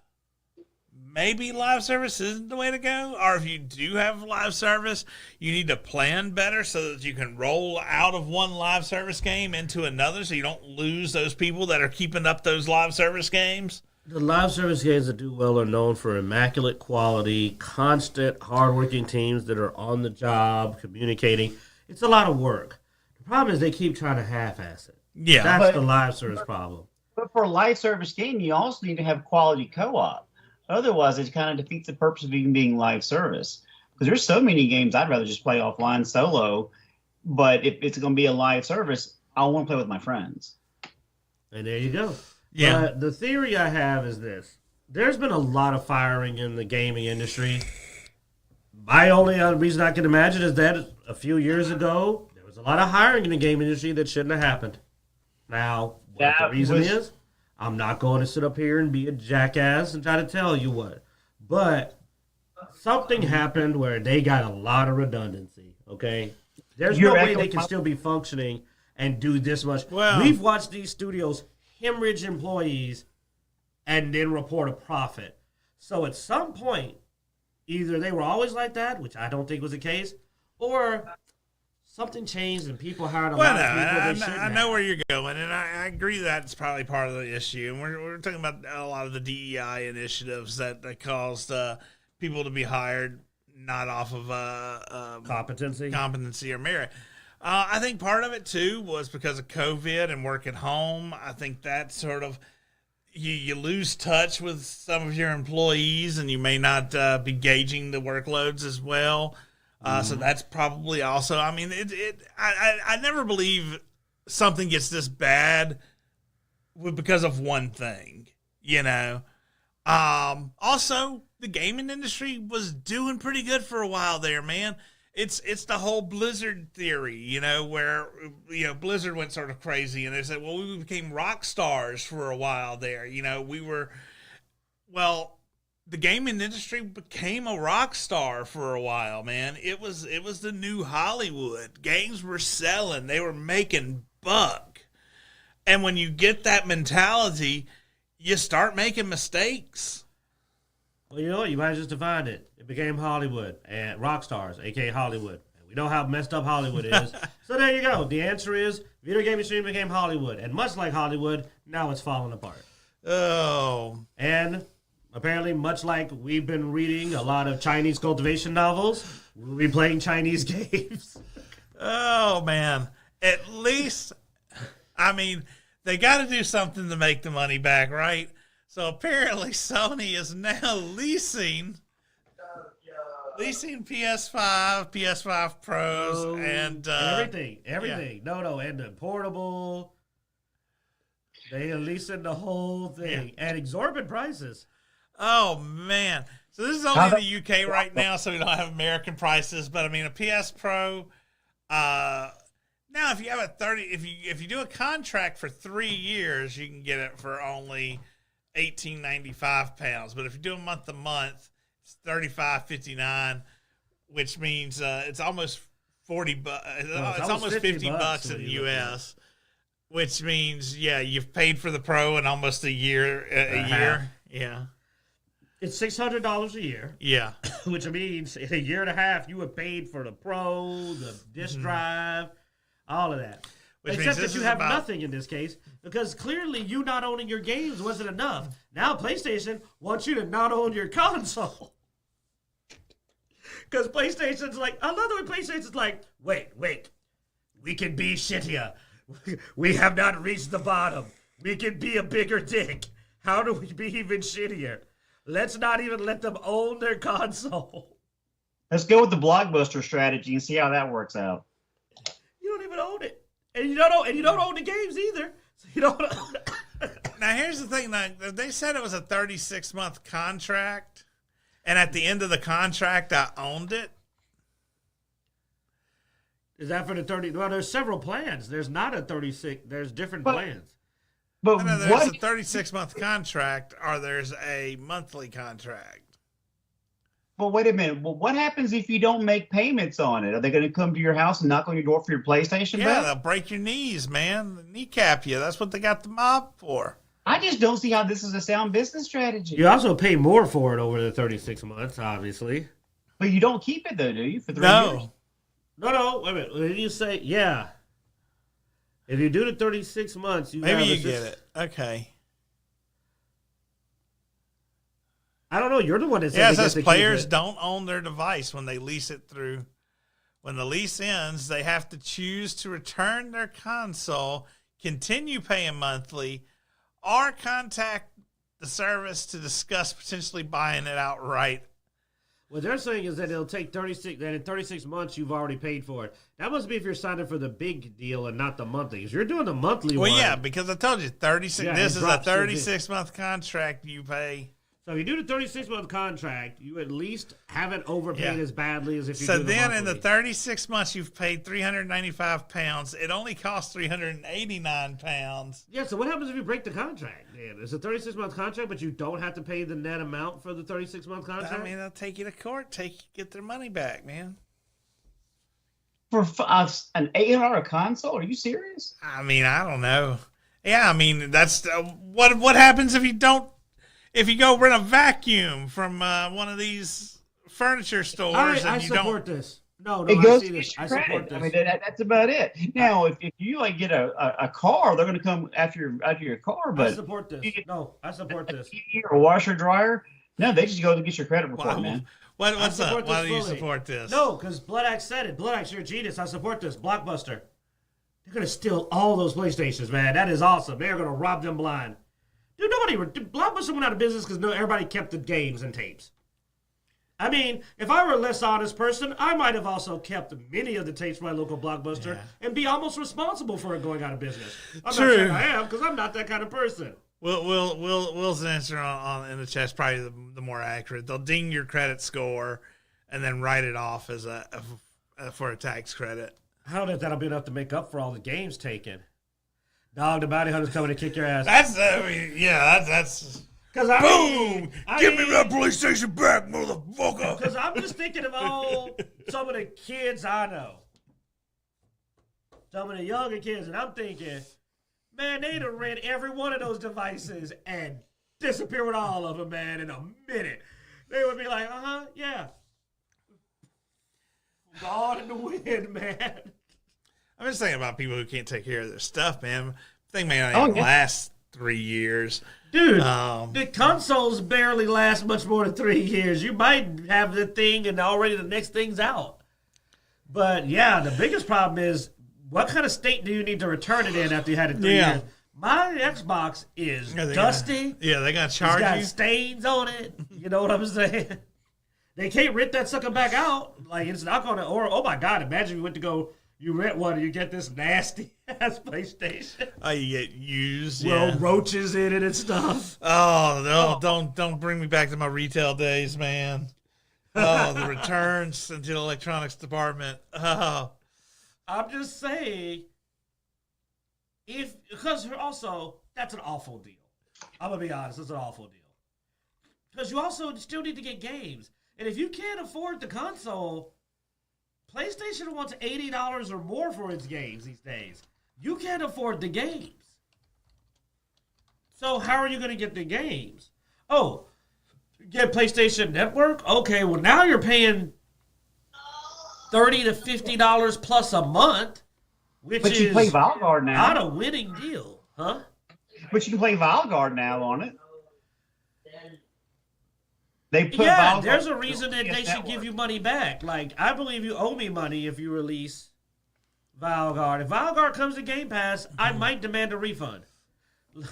maybe live service isn't the way to go. Or if you do have live service, you need to plan better so that you can roll out of one live service game into another, so you don't lose those people that are keeping up those live service games. The live service games that do well are known for immaculate quality, constant, hardworking teams that are on the job, communicating. It's a lot of work. The problem is they keep trying to half-ass it. Yeah. That's the live service problem. But for a live service game, you also need to have quality co-op. Otherwise, it kind of defeats the purpose of even being live service. Because there's so many games I'd rather just play offline solo. But if it's going to be a live service, I want to play with my friends. And there you go. Yeah. The theory I have is this. There's been a lot of firing in the gaming industry. My only reason I can imagine is that a few years ago, there was a lot of hiring in the gaming industry that shouldn't have happened. Now, what the reason is, I'm not going to sit up here and be a jackass and try to tell you what. But something happened where they got a lot of redundancy, okay? There's no way they can still be functioning and do this much. Well, we've watched these studios hemorrhage employees and then report a profit. So at some point, either they were always like that, which I don't think was the case, or something changed and people hired a lot of people they shouldn't have. I know where you're going, and I agree that's probably part of the issue. And we're talking about a lot of the DEI initiatives that caused people to be hired not off of competency or merit. I think part of it, too, was because of COVID and work at home. I think that sort of, you lose touch with some of your employees, and you may not be gauging the workloads as well. So that's probably also, I mean, I never believe something gets this bad because of one thing, Also, the gaming industry was doing pretty good for a while there, man. It's the whole Blizzard theory, where, Blizzard went sort of crazy and they said, well, we became rock stars for a while there. The gaming industry became a rock star for a while, man. It was the new Hollywood. Games were selling. They were making buck. And when you get that mentality, you start making mistakes. Well, you know what? You might just define it. It became Hollywood and rock stars, a.k.a. Hollywood. And we know how messed up Hollywood is. So there you go. The answer is video game industry became Hollywood. And much like Hollywood, now it's falling apart. Oh. And apparently, much like we've been reading a lot of Chinese cultivation novels, we'll be playing Chinese games. Oh, man. At least, I mean, they got to do something to make the money back, right? So apparently Sony is now leasing PS5, PS5 Pros, and everything. Yeah. No, and the portable. They are leasing the whole thing at exorbitant prices. Oh man! So this is only in the UK right now, so we don't have American prices. But I mean, a PS Pro. Now, if you have if you do a contract for 3 years, you can get it for only £18.95. But if you do a month to month, it's $35.59, which means it's almost $40. It's almost $50 in the US, which means you've paid for the Pro in almost a year. Yeah. It's $600 a year. Yeah. Which means in a year and a half, you have paid for the Pro, the disk drive, all of that. Except that you have nothing in this case, because clearly you not owning your games wasn't enough. Now PlayStation wants you to not own your console. Because PlayStation's like, I love the way PlayStation's like, wait, we can be shittier. We have not reached the bottom. We can be a bigger dick. How do we be even shittier? Let's not even let them own their console. Let's go with the Blockbuster strategy and see how that works out. You don't even own it. And you don't own the games either. So you don't Now here's the thing. Now, they said it was a 36-month contract, and at the end of the contract, I owned it. Is that for the 30? Well, there's several plans. There's not a 36. There's different plans. But No, there's what? a 36-month contract, or there's a monthly contract. But wait a minute. Well, what happens if you don't make payments on it? Are they going to come to your house and knock on your door for your PlayStation Yeah, back? they'll break your knees, man. They'll kneecap you. That's what they got the mob for. I just don't see how this is a sound business strategy. You also pay more for it over the 36 months, obviously. But you don't keep it though, do you? For 3 No. years? No, wait a minute. When you say, yeah. If you do the 36 months, you Maybe have you get it. Okay. I don't know. You're the one that said Yeah, it they get says to keep players it. don't own their device when they lease it through. When the lease ends, they have to choose to return their console, continue paying monthly, or contact the service to discuss potentially buying it outright. What they're saying is that it'll take 36. That in 36 months you've already paid for it. That must be if you're signing for the big deal and not the monthly. Because you're doing the monthly Well, one. yeah, because I told you 36. Yeah, this it is a drops to 36-month contract you pay. So if you do the 36-month contract, you at least haven't overpaid Yeah. as badly as if you So do the then in the monthly. 36 months, you've paid £395. It only costs £389. Yeah, so what happens if you break the contract? Then it's a 36-month contract, but you don't have to pay the net amount for the 36-month contract. I mean, they'll take you to court, get their money back, man. For an $800 console? Are you serious? I mean, I don't know. Yeah, I mean, that's what happens if you don't. If you go rent a vacuum from one of these furniture stores I and you support don't. this. No, It I goes see to this. your I support credit. this. I mean, that's about it. Now, if you like get a car, they're going to come after your car. I But support this. No, I support this. or washer dryer, no, they just go to get your credit report, man. What's support up? Why this do you fully. support this? No, because Bloodaxe said it. Bloodaxe, you're a genius. I support this. Blockbuster. They're going to steal all those PlayStations, man. That is awesome. They're going to rob them blind. Dude, Blockbuster went out of business because everybody kept the games and tapes. I mean, if I were a less honest person, I might have also kept many of the tapes from my local Blockbuster and be almost responsible for it going out of business. I'm True. not saying I am because I'm not that kind of person. Will's answer on in the chat is probably the more accurate. They'll ding your credit score and then write it off as for a tax credit. I don't know if that'll be enough to make up for all the games taken. Dog, the bounty hunter's coming to kick your ass. That's that's. Because Boom! Give me that PlayStation back, motherfucker! Because I'm just thinking of some of the kids I know. Some of the younger kids, and I'm thinking, man, they'd have read every one of those devices and disappear with all of them, man, in a minute. They would be like, yeah. Gone in the wind, man. I'm just thinking about people who can't take care of their stuff, man. The thing may not even last 3 years. Dude, the consoles barely last much more than 3 years. You might have the thing and already the next thing's out. But yeah, the biggest problem is what kind of state do you need to return it in after you had it 3 years? My Xbox is dusty. They got to charge It's got you. stains on it. You know what I'm saying? They can't rent that sucker back out. Like, it's not going to, or, oh my God, imagine you went to go, you rent one and you get this nasty ass PlayStation. Oh, you get used. Well, roaches in it and stuff. Oh no! Don't bring me back to my retail days, man. Oh, the returns into the electronics department. Oh, I'm just saying, because also, that's an awful deal. I'm going to be honest, it's an awful deal. Because you also still need to get games. And if you can't afford the console, PlayStation wants $80 or more for its games these days. You can't afford the games. So how are you going to get the games? Oh, get PlayStation Network? Okay, well now you're paying $30 to $50 plus a month, which But you is play Valguard now. not a winning deal, huh? But you can play Valguard now on it. They put Yeah, Valguard there's a on reason the that they PS should Network. give you money back. Like, I believe you owe me money if you release Valguard. If Valguard comes to Game Pass, I might demand a refund.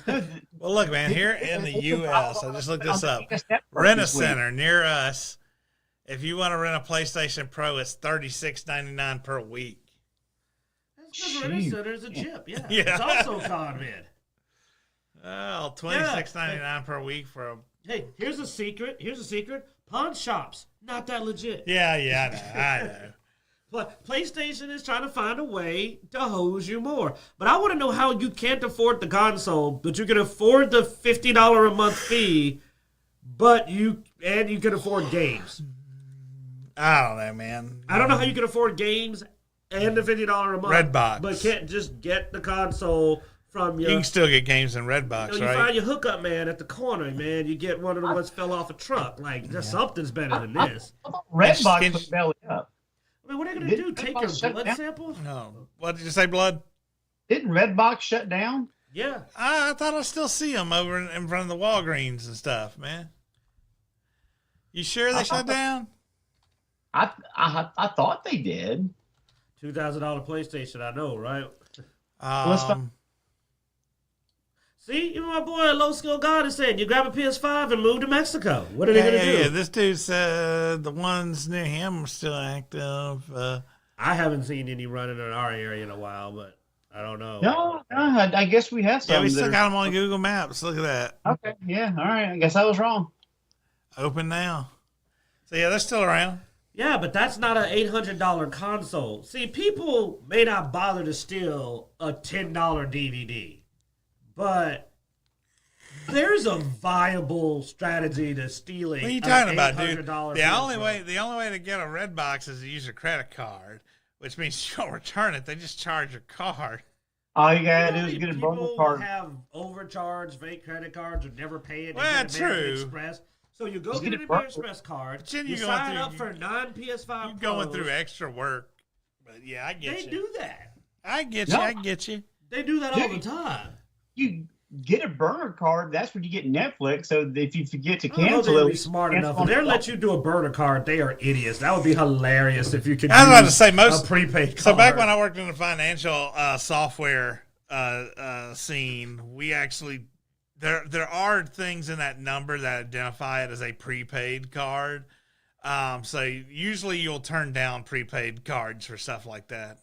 well, look, man. Here in the U.S., I just looked this up. PS Network Rent a this week. center near us. If you want to rent a PlayStation Pro, it's $36.99 per week. That's because Rent a Jeez. Center is a chip, yeah. Yeah. It's also con man. Well, $26.99 per week for a. Hey, here's a secret. Pawn shops, not that legit. Yeah, I know. But PlayStation is trying to find a way to hose you more. But I want to know how you can't afford the console, but you can afford the $50 a month fee, but you can afford games. I don't know, man. I don't know how you can afford games and the $50 a month. Redbox. But can't just get the console from your... You can still get games in Redbox, you right? find your hookup man at the corner, man. You get one of the ones fell off a truck. Like, something's better than this. Redbox was belly up. I mean, what are they going to do? Take your blood sample? No. What did you say, Blood? Didn't Redbox shut down? Yeah. I thought I still see them over in front of the Walgreens and stuff, man. You sure they shut down? I thought they did. $2,000 PlayStation, I know, right? See, even my boy, Low Skill God, is saying you grab a PS5 and move to Mexico. What are they going to do? Yeah, this dude said the ones near him are still active. I haven't seen any running in our area in a while, but I don't know. No, I guess we have some. Yeah, we still got them on Google Maps. Look at that. Okay, yeah, all right. I guess I was wrong. Open now. So, yeah, they're still around. Yeah, but that's not an $800 console. See, people may not bother to steal a $10 DVD, but there's a viable strategy to stealing. What are you talking about, dude? $800 The only way to get a Redbox is to use your credit card, which means you don't return it. They just charge your card. All you gotta do is get a burner card. People have overcharged fake credit cards or never pay it. Well, get American true. Express. So you go get an burner. American Express card. Then You you're sign going up through- for non-PS5 You're going pros. through extra work. But, yeah, I get They you. do that. I get No. you. I get you. They do that all the time. You get a burner card. That's when you get Netflix. So if you forget to I don't know cancel they'd it, be smart cancel enough. If on they the let you do a burner card, they are idiots. That would be hilarious if you could I was about to use say, a prepaid card. So back when I worked in the financial software scene, we actually there are things in that number that identify it as a prepaid card. So usually you'll turn down prepaid cards for stuff like that.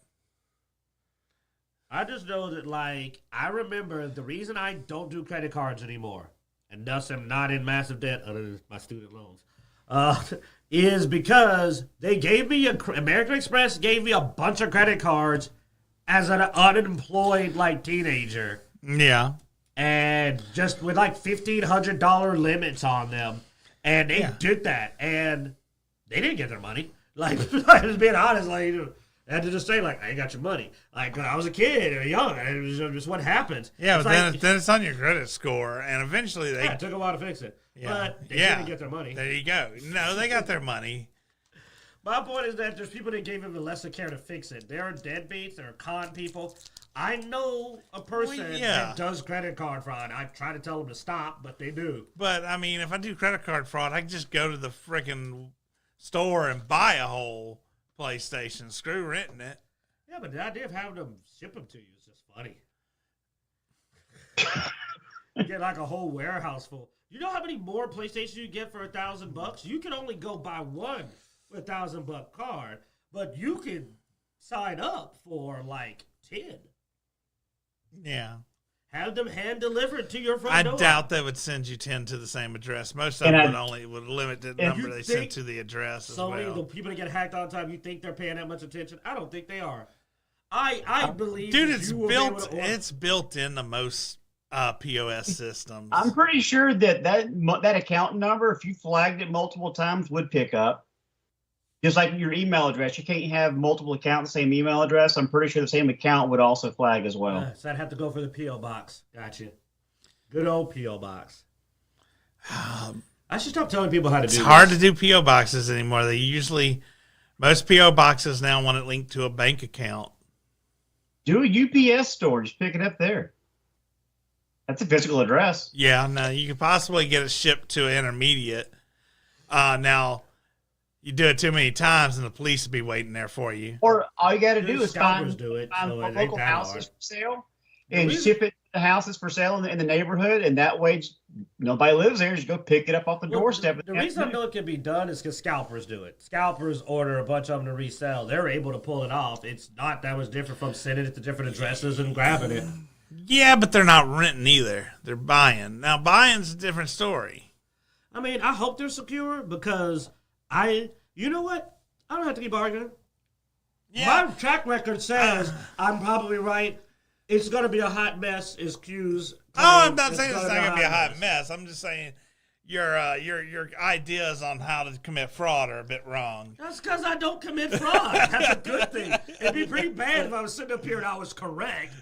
I just know that, like, I remember the reason I don't do credit cards anymore, and thus am not in massive debt other than my student loans, is because they gave me American Express gave me a bunch of credit cards as an unemployed, like, teenager. Yeah. And just with, like, $1,500 limits on them. And they did that. And they didn't get their money. Like, just being honest, like, I had to just say, like, I ain't got your money. Like, when I was a kid or young, it was just what happens. Yeah, it's but like, then it's on your credit score, and eventually they... yeah, it took a while to fix it. Yeah. But they didn't get their money. There you go. No, they got their money. My point is that there's people that gave him the lesser care to fix it. There are deadbeats, there are con people. I know a person that does credit card fraud. I try to tell them to stop, but they do. But, I mean, if I do credit card fraud, I can just go to the freaking store and buy a whole PlayStation. Screw renting it. Yeah, but the idea of having them ship them to you is just funny. You get like a whole warehouse full. You know how many more PlayStations you get for $1,000? You can only go buy one with $1,000 card, but you can sign up for like 10. Yeah. Have them hand deliver it to your front door. I doubt they would send you 10 to the same address. Most of them would limit the number they send to the address as well. So many of the people that get hacked all the time, you think they're paying that much attention? I don't think they are. I believe, dude, it's built into most POS systems. I'm pretty sure that account number, if you flagged it multiple times, would pick up. Just like your email address, you can't have multiple accounts, same email address. I'm pretty sure the same account would also flag as well. So I'd have to go for the P.O. box. Gotcha. Good old P.O. box. I should stop telling people how to do this. It's hard to do P.O. boxes anymore. Most P.O. boxes now want it linked to a bank account. Do a UPS store. Just pick it up there. That's a physical address. Yeah, no, you could possibly get it shipped to an intermediate. Now, you do it too many times and the police will be waiting there for you. Or all you got to do is find local houses for sale and ship it to the houses for sale in the neighborhood. And that way, nobody lives there. Just go pick it up off the doorstep. The reason I know it can be done is because scalpers do it. Scalpers order a bunch of them to resell. They're able to pull it off. It's not that much different from sending it to different addresses and grabbing it. Yeah, but they're not renting either. They're buying. Now, buying's a different story. I mean, I hope they're secure because you know what? I don't have to keep arguing. Yeah. My track record says I'm probably right. It's going to be a hot mess. Is Q's. I'm not saying it's not going to be a hot mess. I'm just saying your ideas on how to commit fraud are a bit wrong. That's because I don't commit fraud. That's a good thing. It'd be pretty bad if I was sitting up here and I was correct.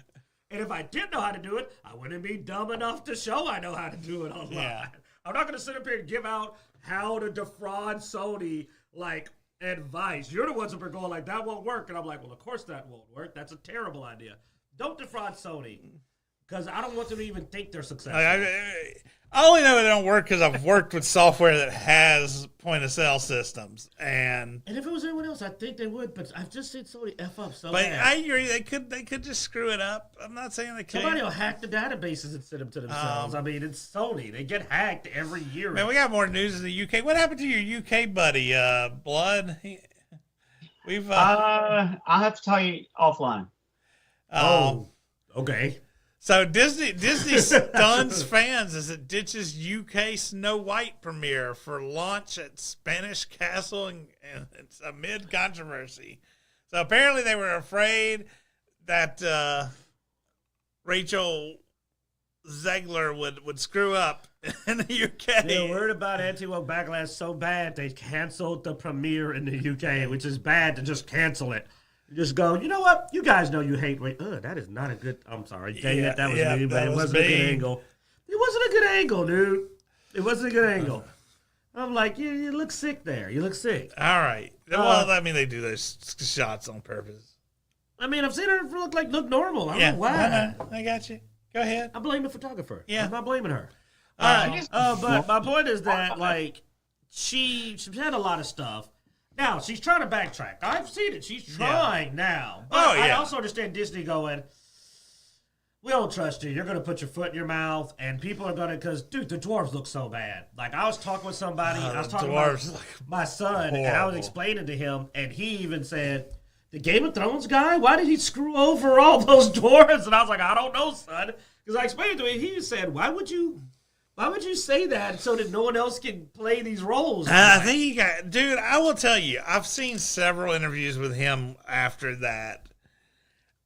And if I did know how to do it, I wouldn't be dumb enough to show I know how to do it online. Yeah. I'm not going to sit up here and give out how to defraud Sony, like, advice. You're the ones that are going like, that won't work. And I'm like, well, of course that won't work. That's a terrible idea. Don't defraud Sony because I don't want them to even think they're successful. I only know it don't work because I've worked with software that has point-of-sale systems. And if it was anyone else, I think they would. But I've just seen Sony F up so but bad. I agree. They could just screw it up. I'm not saying they can't. Somebody will hack the databases and send them to themselves. I mean, it's Sony. They get hacked every year. Man, we got more news in the UK. What happened to your UK buddy, Blood? I'll have to tell you offline. Okay. So Disney stuns fans as it ditches UK Snow White premiere for launch at Spanish Castle, and it's amid controversy. So apparently they were afraid that Rachel Zegler would screw up in the UK. They were worried about anti-woke backlash so bad they canceled the premiere in the UK, which is bad to just cancel it. Just go, you know what? You guys know you hate rape. That is not a good. I'm sorry. Dang it, that was me, but it wasn't a good angle. It wasn't a good angle, dude. It wasn't a good angle. I'm like, you look sick there. You look sick. All right. Well, I mean, they do those shots on purpose. I mean, I've seen her look normal. I don't know why. I got you. Go ahead. I blame the photographer. Yeah. I'm not blaming her. All right. But my point is that, like, she had a lot of stuff. Now, she's trying to backtrack. I've seen it. She's trying now. But I also understand Disney going, we don't trust you. You're going to put your foot in your mouth, and people are going to, because, dude, the dwarves look so bad. Like, I was talking with somebody. I was talking about my son, and I was explaining to him, and he even said, the Game of Thrones guy, why did he screw over all those dwarves? And I was like, I don't know, son. Because I explained it to him. He said, why would you say that so that no one else can play these roles? I think dude, I will tell you, I've seen several interviews with him after that.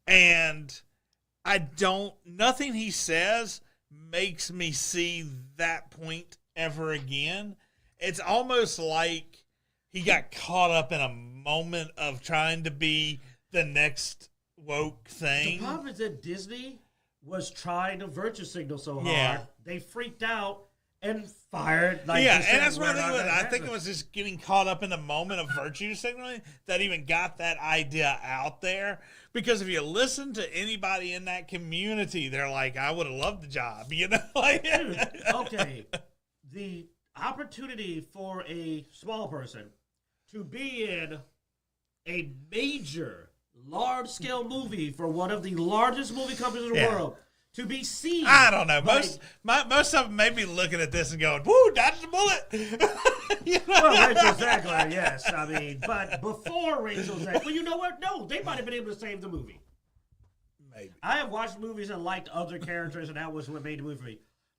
And nothing he says makes me see that point ever again. It's almost like he got caught up in a moment of trying to be the next woke thing. The problem is that Disney was trying to virtue signal so hard, they freaked out and fired. And that's what I think it was just getting caught up in the moment of virtue signaling that even got that idea out there. Because if you listen to anybody in that community, they're like, I would have loved the job, you know? Dude, okay, the opportunity for a small person to be in a major large-scale movie for one of the largest movie companies in the world to be seen. I don't know. Most of them may be looking at this and going, "Woo, dodged the bullet." You know? Well, Rachel Zegler, yes. I mean, but before Rachel Zegler, well, you know what? No, they might have been able to save the movie. Maybe. I have watched movies and liked other characters, and that was what made the movie for me.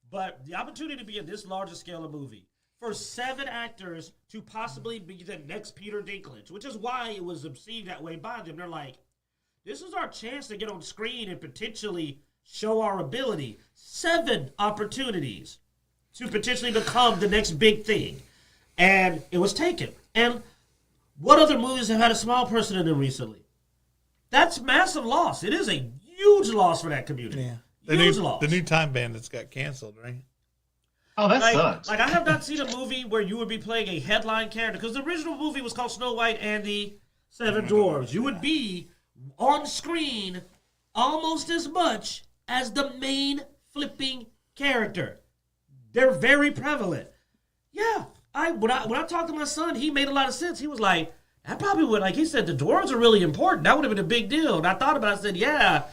But the opportunity to be in this larger scale of movie, for 7 actors to possibly be the next Peter Dinklage, which is why it was perceived that way by them. They're like, this is our chance to get on screen and potentially show our ability. 7 opportunities to potentially become the next big thing. And it was taken. And what other movies have had a small person in them recently? That's massive loss. It is a huge loss for that community. Yeah. Huge loss. The new Time Bandits got canceled, right? Oh, that sucks. Like, I have not seen a movie where you would be playing a headline character, because the original movie was called Snow White and the Seven Dwarfs. You would be on screen almost as much as the main flipping character. They're very prevalent. Yeah, when I talked to my son, he made a lot of sense. He was like, that probably would, like he said, the dwarves are really important. That would have been a big deal. And I thought about it, I said, yeah,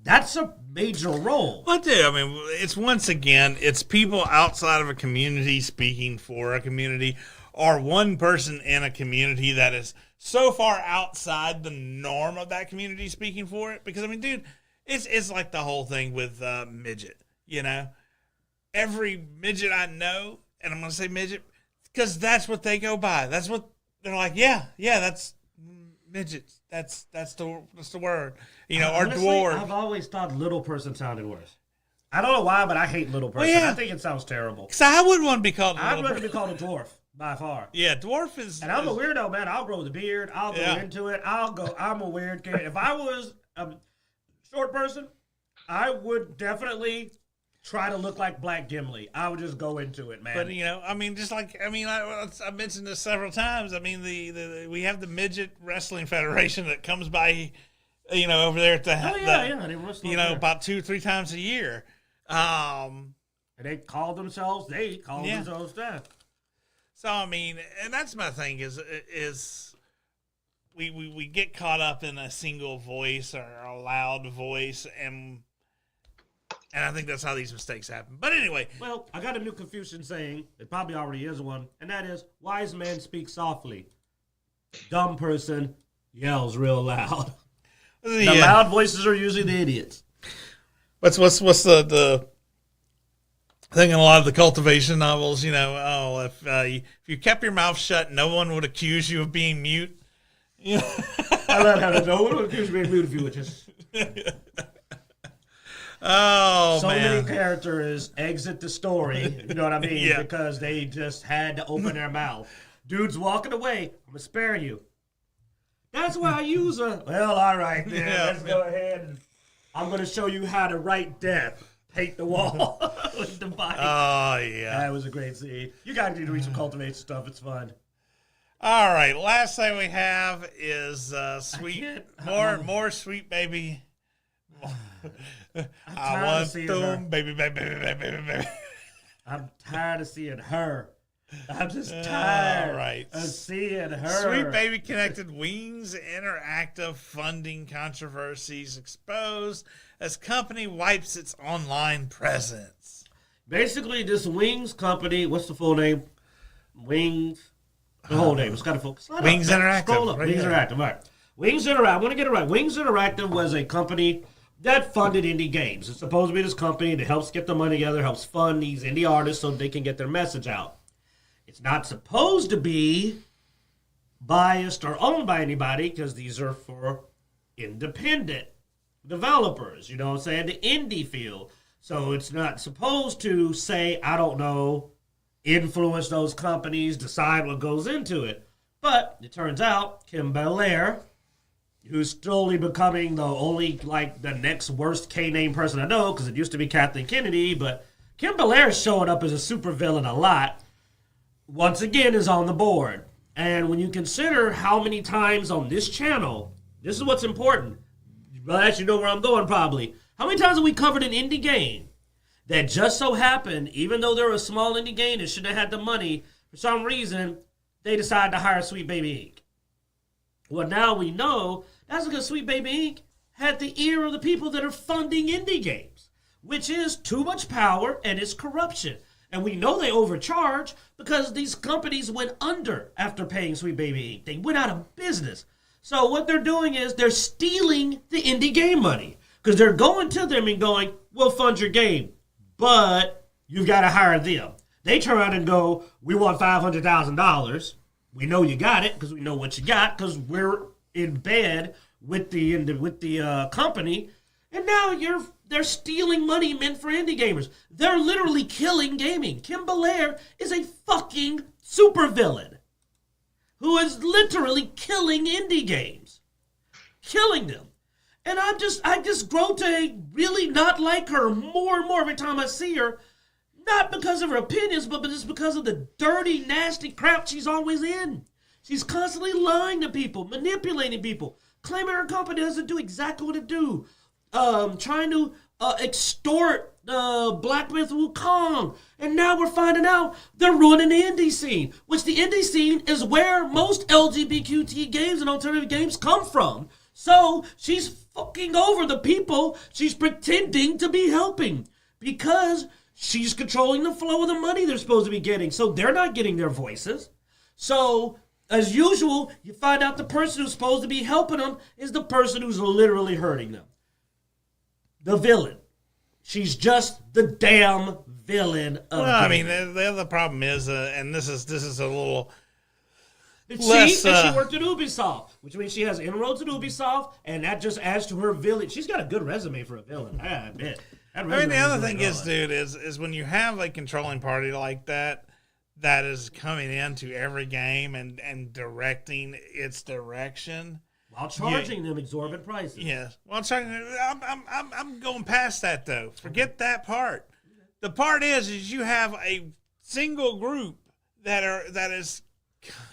that's a major role. Well, dude, I mean, it's people outside of a community speaking for a community, or one person in a community that is so far outside the norm of that community speaking for it. Because, I mean, dude, It's like the whole thing with midget. You know, every midget I know, and I'm gonna say midget because that's what they go by. That's what they're like. Yeah, that's midgets. That's the word. You know, or Honestly, dwarf. I've always thought little person sounded worse. I don't know why, but I hate little person. yeah. I think it sounds terrible. Because I wouldn't want to be called. I'd rather be called a dwarf by far. Yeah, dwarf is. And I'm a weirdo, man. I'll grow the beard. I'll go into it. I'm a weird kid. If I was a short person, I would definitely try to look like Black Gimli. I would just go into it, man. But you know, I mean, I mentioned this several times. I mean, we have the midget wrestling federation that comes by, you know, over there at the they wrestle you know, there. about 2 or 3 times a year. And they call themselves that. So I mean, and that's my thing is we get caught up in a single voice or a loud voice, and I think that's how these mistakes happen. But anyway, Well, I got a new Confucian saying. It probably already is one, and that is, "Wise man speaks softly. Dumb person yells real loud." The loud voices are usually the idiots. What's the thing in a lot of the cultivation novels? You know, if you kept your mouth shut, no one would accuse you of being mute. You know? I love how no one would accuse me of being mute if you would just. Oh, so man. many characters exit the story, you know what I mean? Yeah. Because they just had to open their mouth. Dude's walking away. I'm going to spare you. That's why I use a. Well, all right, then. Let's go ahead. And I'm going to show you how to write death. Paint the wall with the body. Oh, yeah. That was a great scene. You got to read some cultivation stuff. It's fun. All right. Last thing we have is sweet. More sweet baby. I want them, baby. I'm tired of seeing her. I'm just tired right. of seeing her. Sweet Baby Connected Wings interactive funding controversies exposed as company wipes its online presence. Basically, this Wings company, what's the full name? Wings. The whole name. It's got to focus. Wings Interactive. Scroll up. Right Wings here. Interactive. All right. Wings Interactive. I want to get it right. Wings Interactive was a company that funded indie games. It's supposed to be this company that helps get the money together, helps fund these indie artists so they can get their message out. It's not supposed to be biased or owned by anybody because these are for independent developers, you know what I'm saying, the indie field. So it's not supposed to say, I don't know, influence those companies, decide what goes into it. But it turns out Kim Belair, who's slowly becoming the next worst K-name person I know, because it used to be Kathleen Kennedy, but Kim Belair is showing up as a supervillain a lot, once again is on the board. And when you consider how many times on this channel, this is what's important. Well, actually, you know where I'm going probably. How many times have we covered an indie game that just so happened, even though they're a small indie game that shouldn't have had the money, for some reason, they decided to hire Sweet Baby Inc. Well, now we know that's because Sweet Baby Inc. had the ear of the people that are funding indie games, which is too much power and it's corruption. And we know they overcharge because these companies went under after paying Sweet Baby Inc. They went out of business. So what they're doing is they're stealing the indie game money because they're going to them and going, we'll fund your game, but you've got to hire them. They turn around and go, we want $500,000. We know you got it because we know what you got because we're in bed with the company. And now they're stealing money meant for indie gamers. They're literally killing gaming. Kim Belair is a fucking supervillain who is literally killing indie games. Killing them. And I just grow to really not like her more and more every time I see her. Not because of her opinions, but just because of the dirty, nasty crap she's always in. She's constantly lying to people, manipulating people, claiming her company doesn't do exactly what it do. Trying to extort Black Myth Wukong. And now we're finding out they're ruining the indie scene, which the indie scene is where most LGBTQ games and alternative games come from. So she's fucking over the people she's pretending to be helping because she's controlling the flow of the money they're supposed to be getting. So they're not getting their voices. So as usual, you find out the person who's supposed to be helping them is the person who's literally hurting them. the villain. She's just the damn villain of Well, I gaming. mean, the other problem is, and this is a little And less. she worked at Ubisoft, which means she has inroads at Ubisoft, and that just adds to her villain. She's got a good resume for a villain, I admit. I mean, the other thing is, dude, is when you have a controlling party like that is coming into every game and directing its direction. While charging them exorbitant prices. Yes. Well, I'm going past that though. Forget that part. The part is you have a single group that is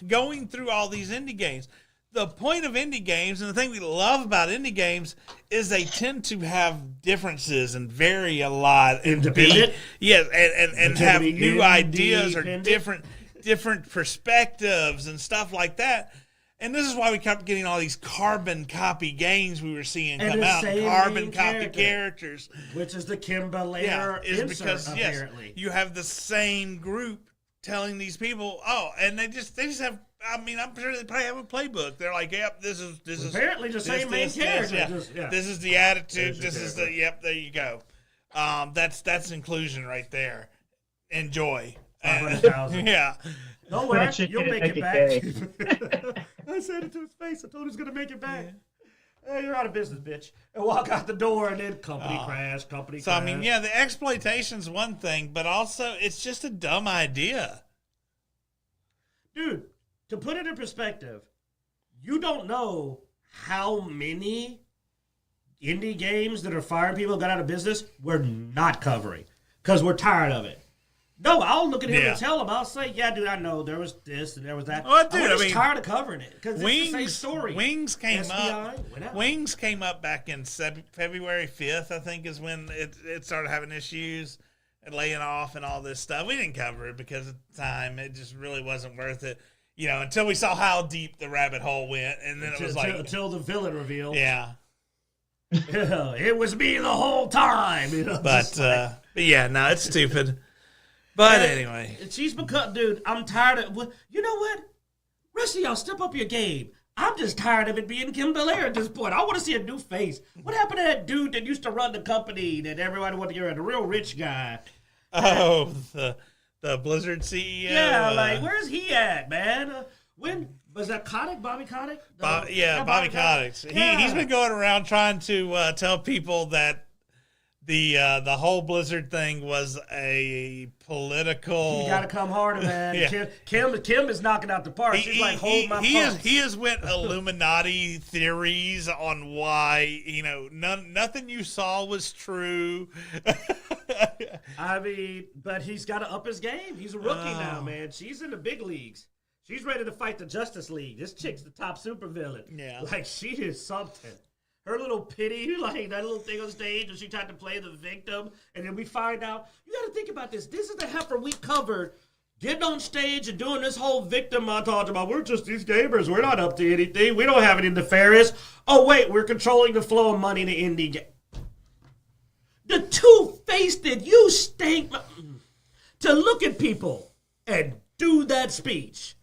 going through all these indie games. The point of indie games, and the thing we love about indie games, is they tend to have differences and vary a lot. Independent? Yes, and have new ideas or Independent? different perspectives and stuff like that. And this is why we kept getting all these carbon copy games we were seeing And come the out. same Carbon main copy character. characters. Which is the Kimba layer Yeah, is insert, because apparently. yes, you have the same group telling these people, and they just have. I mean, I'm sure they probably have a playbook. They're like, "Yep, this is Apparently the same main character. yeah. Just- yeah. This is the attitude. There's This your is the yep. There you go. That's inclusion right there. Enjoy. 500,000. Yeah. Don't worry, Chicken you'll make it and back. I said it to his face. I told him he was going to make it back. Hey, you're out of business, bitch. And walk out the door, and then company crash. So I mean, yeah, the exploitation's one thing, but also it's just a dumb idea. Dude, to put it in perspective, you don't know how many indie games that are firing people got out of business we're not covering because we're tired of it. No, I'll look at him and tell him. I'll say, yeah, dude, I know there was this and there was that. Oh, dude, I'm just I mean, tired of covering it because it's the same Wings, story. Wings came SBI went up. out. Wings came up back in February 5th, I think, is when it started having issues and laying off and all this stuff. We didn't cover it because at the time it just really wasn't worth it. You know, until we saw how deep the rabbit hole went, and then it was like until the villain revealed. yeah. It was me the whole time. You know, But yeah, no, it's stupid. But anyway, she's become, dude. I'm tired of. You know what? Rest of y'all, step up your game. I'm just tired of it being Kim Belair at this point. I want to see a new face. What happened to that dude that used to run the company that everybody wanted to hear? The real rich guy. oh, the Blizzard CEO. Yeah, like where's he at, man? When was that Kotick? Bobby Kotick? Bobby Kotick. He's been going around trying to tell people that the whole Blizzard thing was a political. You got to come harder, man. Yeah. Kim is knocking out the park. She's like, hold my pulse. He has went Illuminati theories on why nothing you saw was true. I mean, but he's got to up his game. He's a rookie now, man. She's in the big leagues. She's ready to fight the Justice League. This chick's the top supervillain. Yeah. Like, she is something. Her little pity, like that little thing on stage when she tried to play the victim. And then we find out, you got to think about this. This is the heifer we covered getting on stage and doing this whole victim montage about we're just these gamers. We're not up to anything. We don't have any nefarious. Oh, wait, we're controlling the flow of money in the indie game. The two-faced, you stink. To look at people and do that speech,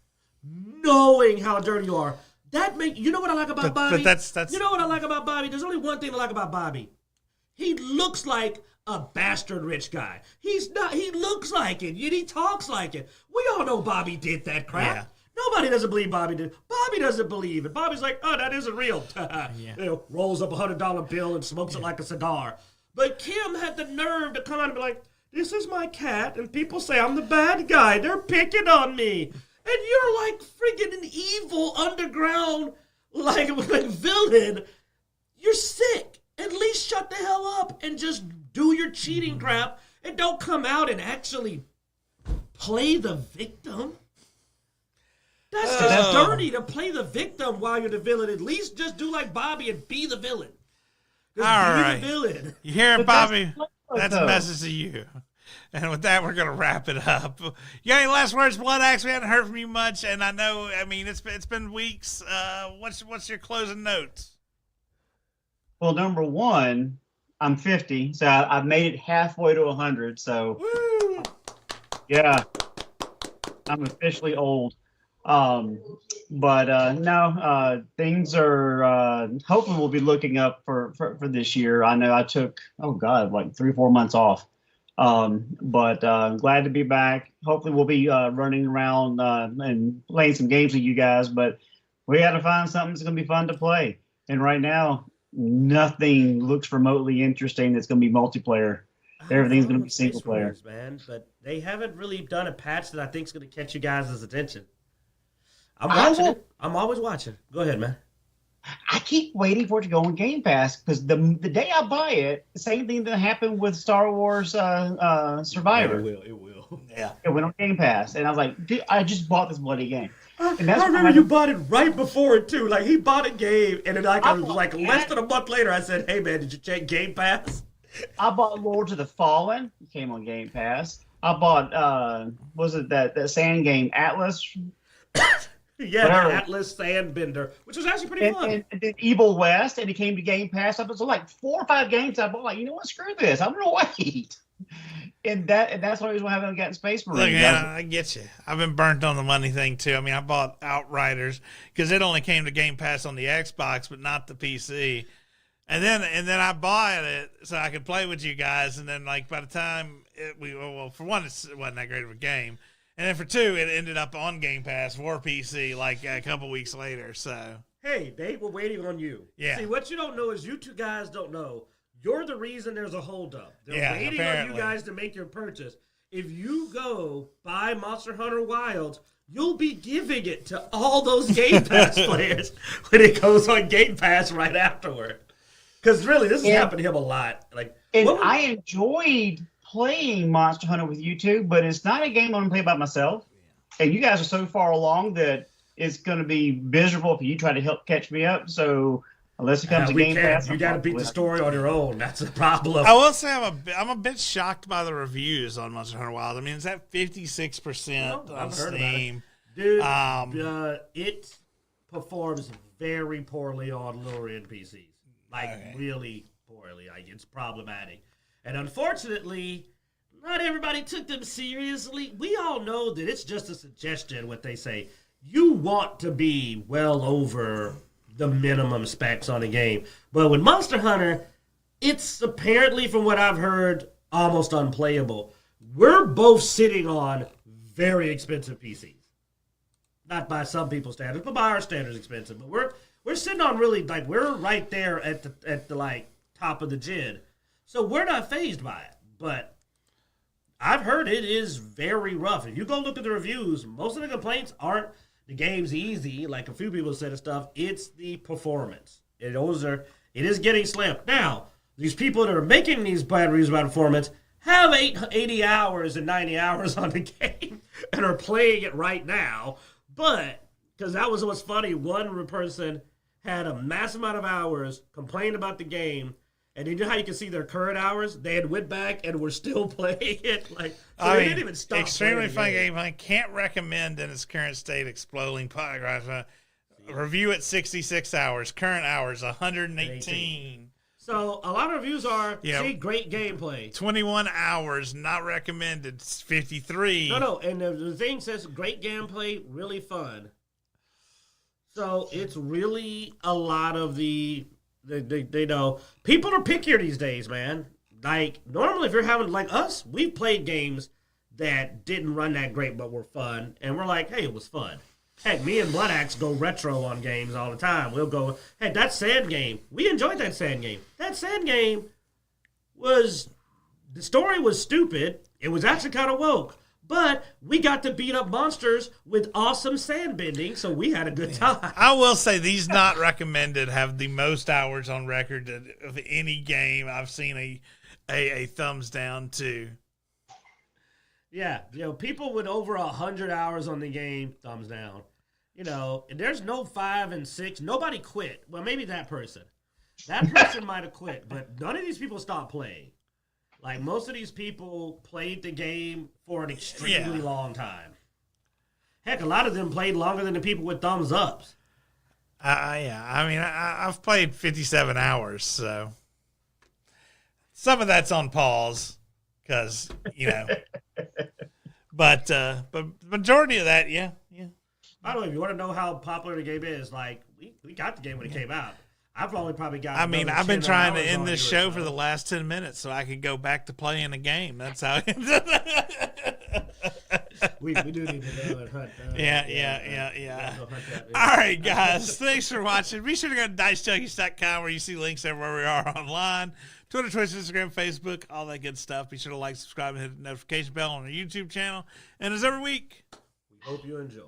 knowing how dirty you are. You know what I like about Bobby? But that's You know what I like about Bobby? There's only one thing I like about Bobby. He looks like a bastard rich guy. He's not. He looks like it. Yet he talks like it. We all know Bobby did that crap. Yeah. Nobody doesn't believe Bobby did. Bobby doesn't believe it. Bobby's like, oh, that isn't real. Rolls up $100 bill and smokes it like a cigar. But Kim had the nerve to come out and be like, this is my cat, and people say I'm the bad guy. They're picking on me. And you're like freaking an evil underground like villain. You're sick. At least shut the hell up and just do your cheating crap and don't come out and actually play the victim. That's just dirty to play the victim while you're the villain. At least just do like Bobby and be the villain. Just all be right. the villain. You hear it, Bobby? That's a though. message to you. And with that, we're gonna wrap it up. You got any last words, Bloodaxe? We haven't heard from you much, and I know. I mean, it's been weeks. What's your closing notes? Well, number one, I'm 50, so I've made it halfway to 100. So Woo! yeah, I'm officially old. But no, things are hopefully we'll be looking up for this year. I know I took like 3-4 months off. But glad to be back. Hopefully we'll be running around and playing some games with you guys, but we got to find something that's going to be fun to play. And right now, nothing looks remotely interesting that's going to be multiplayer. Everything's going to be single player, man. But they haven't really done a patch that I think is going to catch you guys' attention. I'm watching it. I'm always watching. Go ahead, man. I keep waiting for it to go on Game Pass because the day I buy it, the same thing that happened with Star Wars Survivor. It will. Yeah, it went on Game Pass, and I was like, dude, I just bought this bloody game. And I remember you bought it right before it too. Like he bought a game, and then less than a month later, I said, "Hey man, did you check Game Pass?" I bought Lords of the Fallen. It came on Game Pass. I bought was it that sand game Atlas? Yeah, the Atlas Sandbender, which was actually pretty fun. And then Evil West, and it came to Game Pass. I was like 4 or 5 games I bought. Like, you know what? Screw this. I'm gonna wait. And that's why I haven't gotten Space Marine. Look, man, I get you. I've been burnt on the money thing too. I mean, I bought Outriders because it only came to Game Pass on the Xbox, but not the PC. And then I bought it so I could play with you guys. And then like by the time for one, it wasn't that great of a game, and then for two, it ended up on Game Pass for PC like a couple weeks later. So hey, they were waiting on you. Yeah. See, what you don't know is you two guys don't know. You're the reason there's a holdup. They're waiting on you guys to make your purchase. If you go buy Monster Hunter Wilds, you'll be giving it to all those Game Pass players when it goes on Game Pass right afterward. Because really, this has happened to him a lot. I enjoyed playing Monster Hunter with you two, but it's not a game I'm going to play by myself. And you guys are so far along that it's going to be miserable if you try to help catch me up. So unless it comes to Game Pass, you got to beat the story on your own. That's the problem. I will say I'm a bit shocked by the reviews on Monster Hunter Wilds. I mean, it's at 56% on Steam. Dude, it performs very poorly on lower-end PCs. Really poorly. It's problematic. And unfortunately, not everybody took them seriously. We all know that it's just a suggestion, what they say. You want to be well over the minimum specs on a game. But with Monster Hunter, it's apparently, from what I've heard, almost unplayable. We're both sitting on very expensive PCs. Not by some people's standards, but by our standards expensive. But we're sitting on really, we're right there at the top of the gen. So we're not fazed by it. But I've heard it is very rough. If you go look at the reviews, most of the complaints aren't the game's easy, like a few people said and stuff. It's the performance. It is getting slammed. Now, these people that are making these bad reviews about performance have 80 hours and 90 hours on the game and are playing it right now. But, because that was what's funny, one person had a massive amount of hours, complained about the game, and you know how you can see their current hours? They had went back and were still playing it. They didn't even stop. Extremely fun game. I can't recommend in its current state exploding polygraphs. Review at 66 hours. Current hours 118. So a lot of reviews are great gameplay. 21 hours not recommended. 53. No, and the thing says great gameplay, really fun. So it's really a lot of they know people are pickier these days, man. Normally if you're having us, we've played games that didn't run that great but were fun, and we're like, hey, it was fun. Heck, me and Bloodaxe go retro on games all the time. We'll go, hey, that sand game, we enjoyed that sand game. That sand game the story was stupid. It was actually kind of woke. But we got to beat up monsters with awesome sand bending, so we had a good time. I will say these not recommended have the most hours on record of any game I've seen a thumbs down to. Yeah, people with over 100 hours on the game, thumbs down. And there's no 5 and 6. Nobody quit. Well, maybe that person. That person might have quit, but none of these people stopped playing. Most of these people played the game for an extremely long time. Heck, a lot of them played longer than the people with thumbs ups. I mean, I've played 57 hours, so some of that's on pause because, but majority of that, yeah. By the way, if you want to know how popular the game is, like we got the game when it came out. I've probably got. I mean, another I've been 10 trying to hours end on this you or show so. for the last 10 minutes so I could go back to playing a game. That's how. We do need to go and hunt. Yeah. Go hunt that. All right, guys. Thanks for watching. Be sure to go to Dicejunkies.com where you see links everywhere we are online. Twitter, Twitch, Instagram, Facebook, all that good stuff. Be sure to like, subscribe, and hit the notification bell on our YouTube channel. And as every week, We hope you enjoy.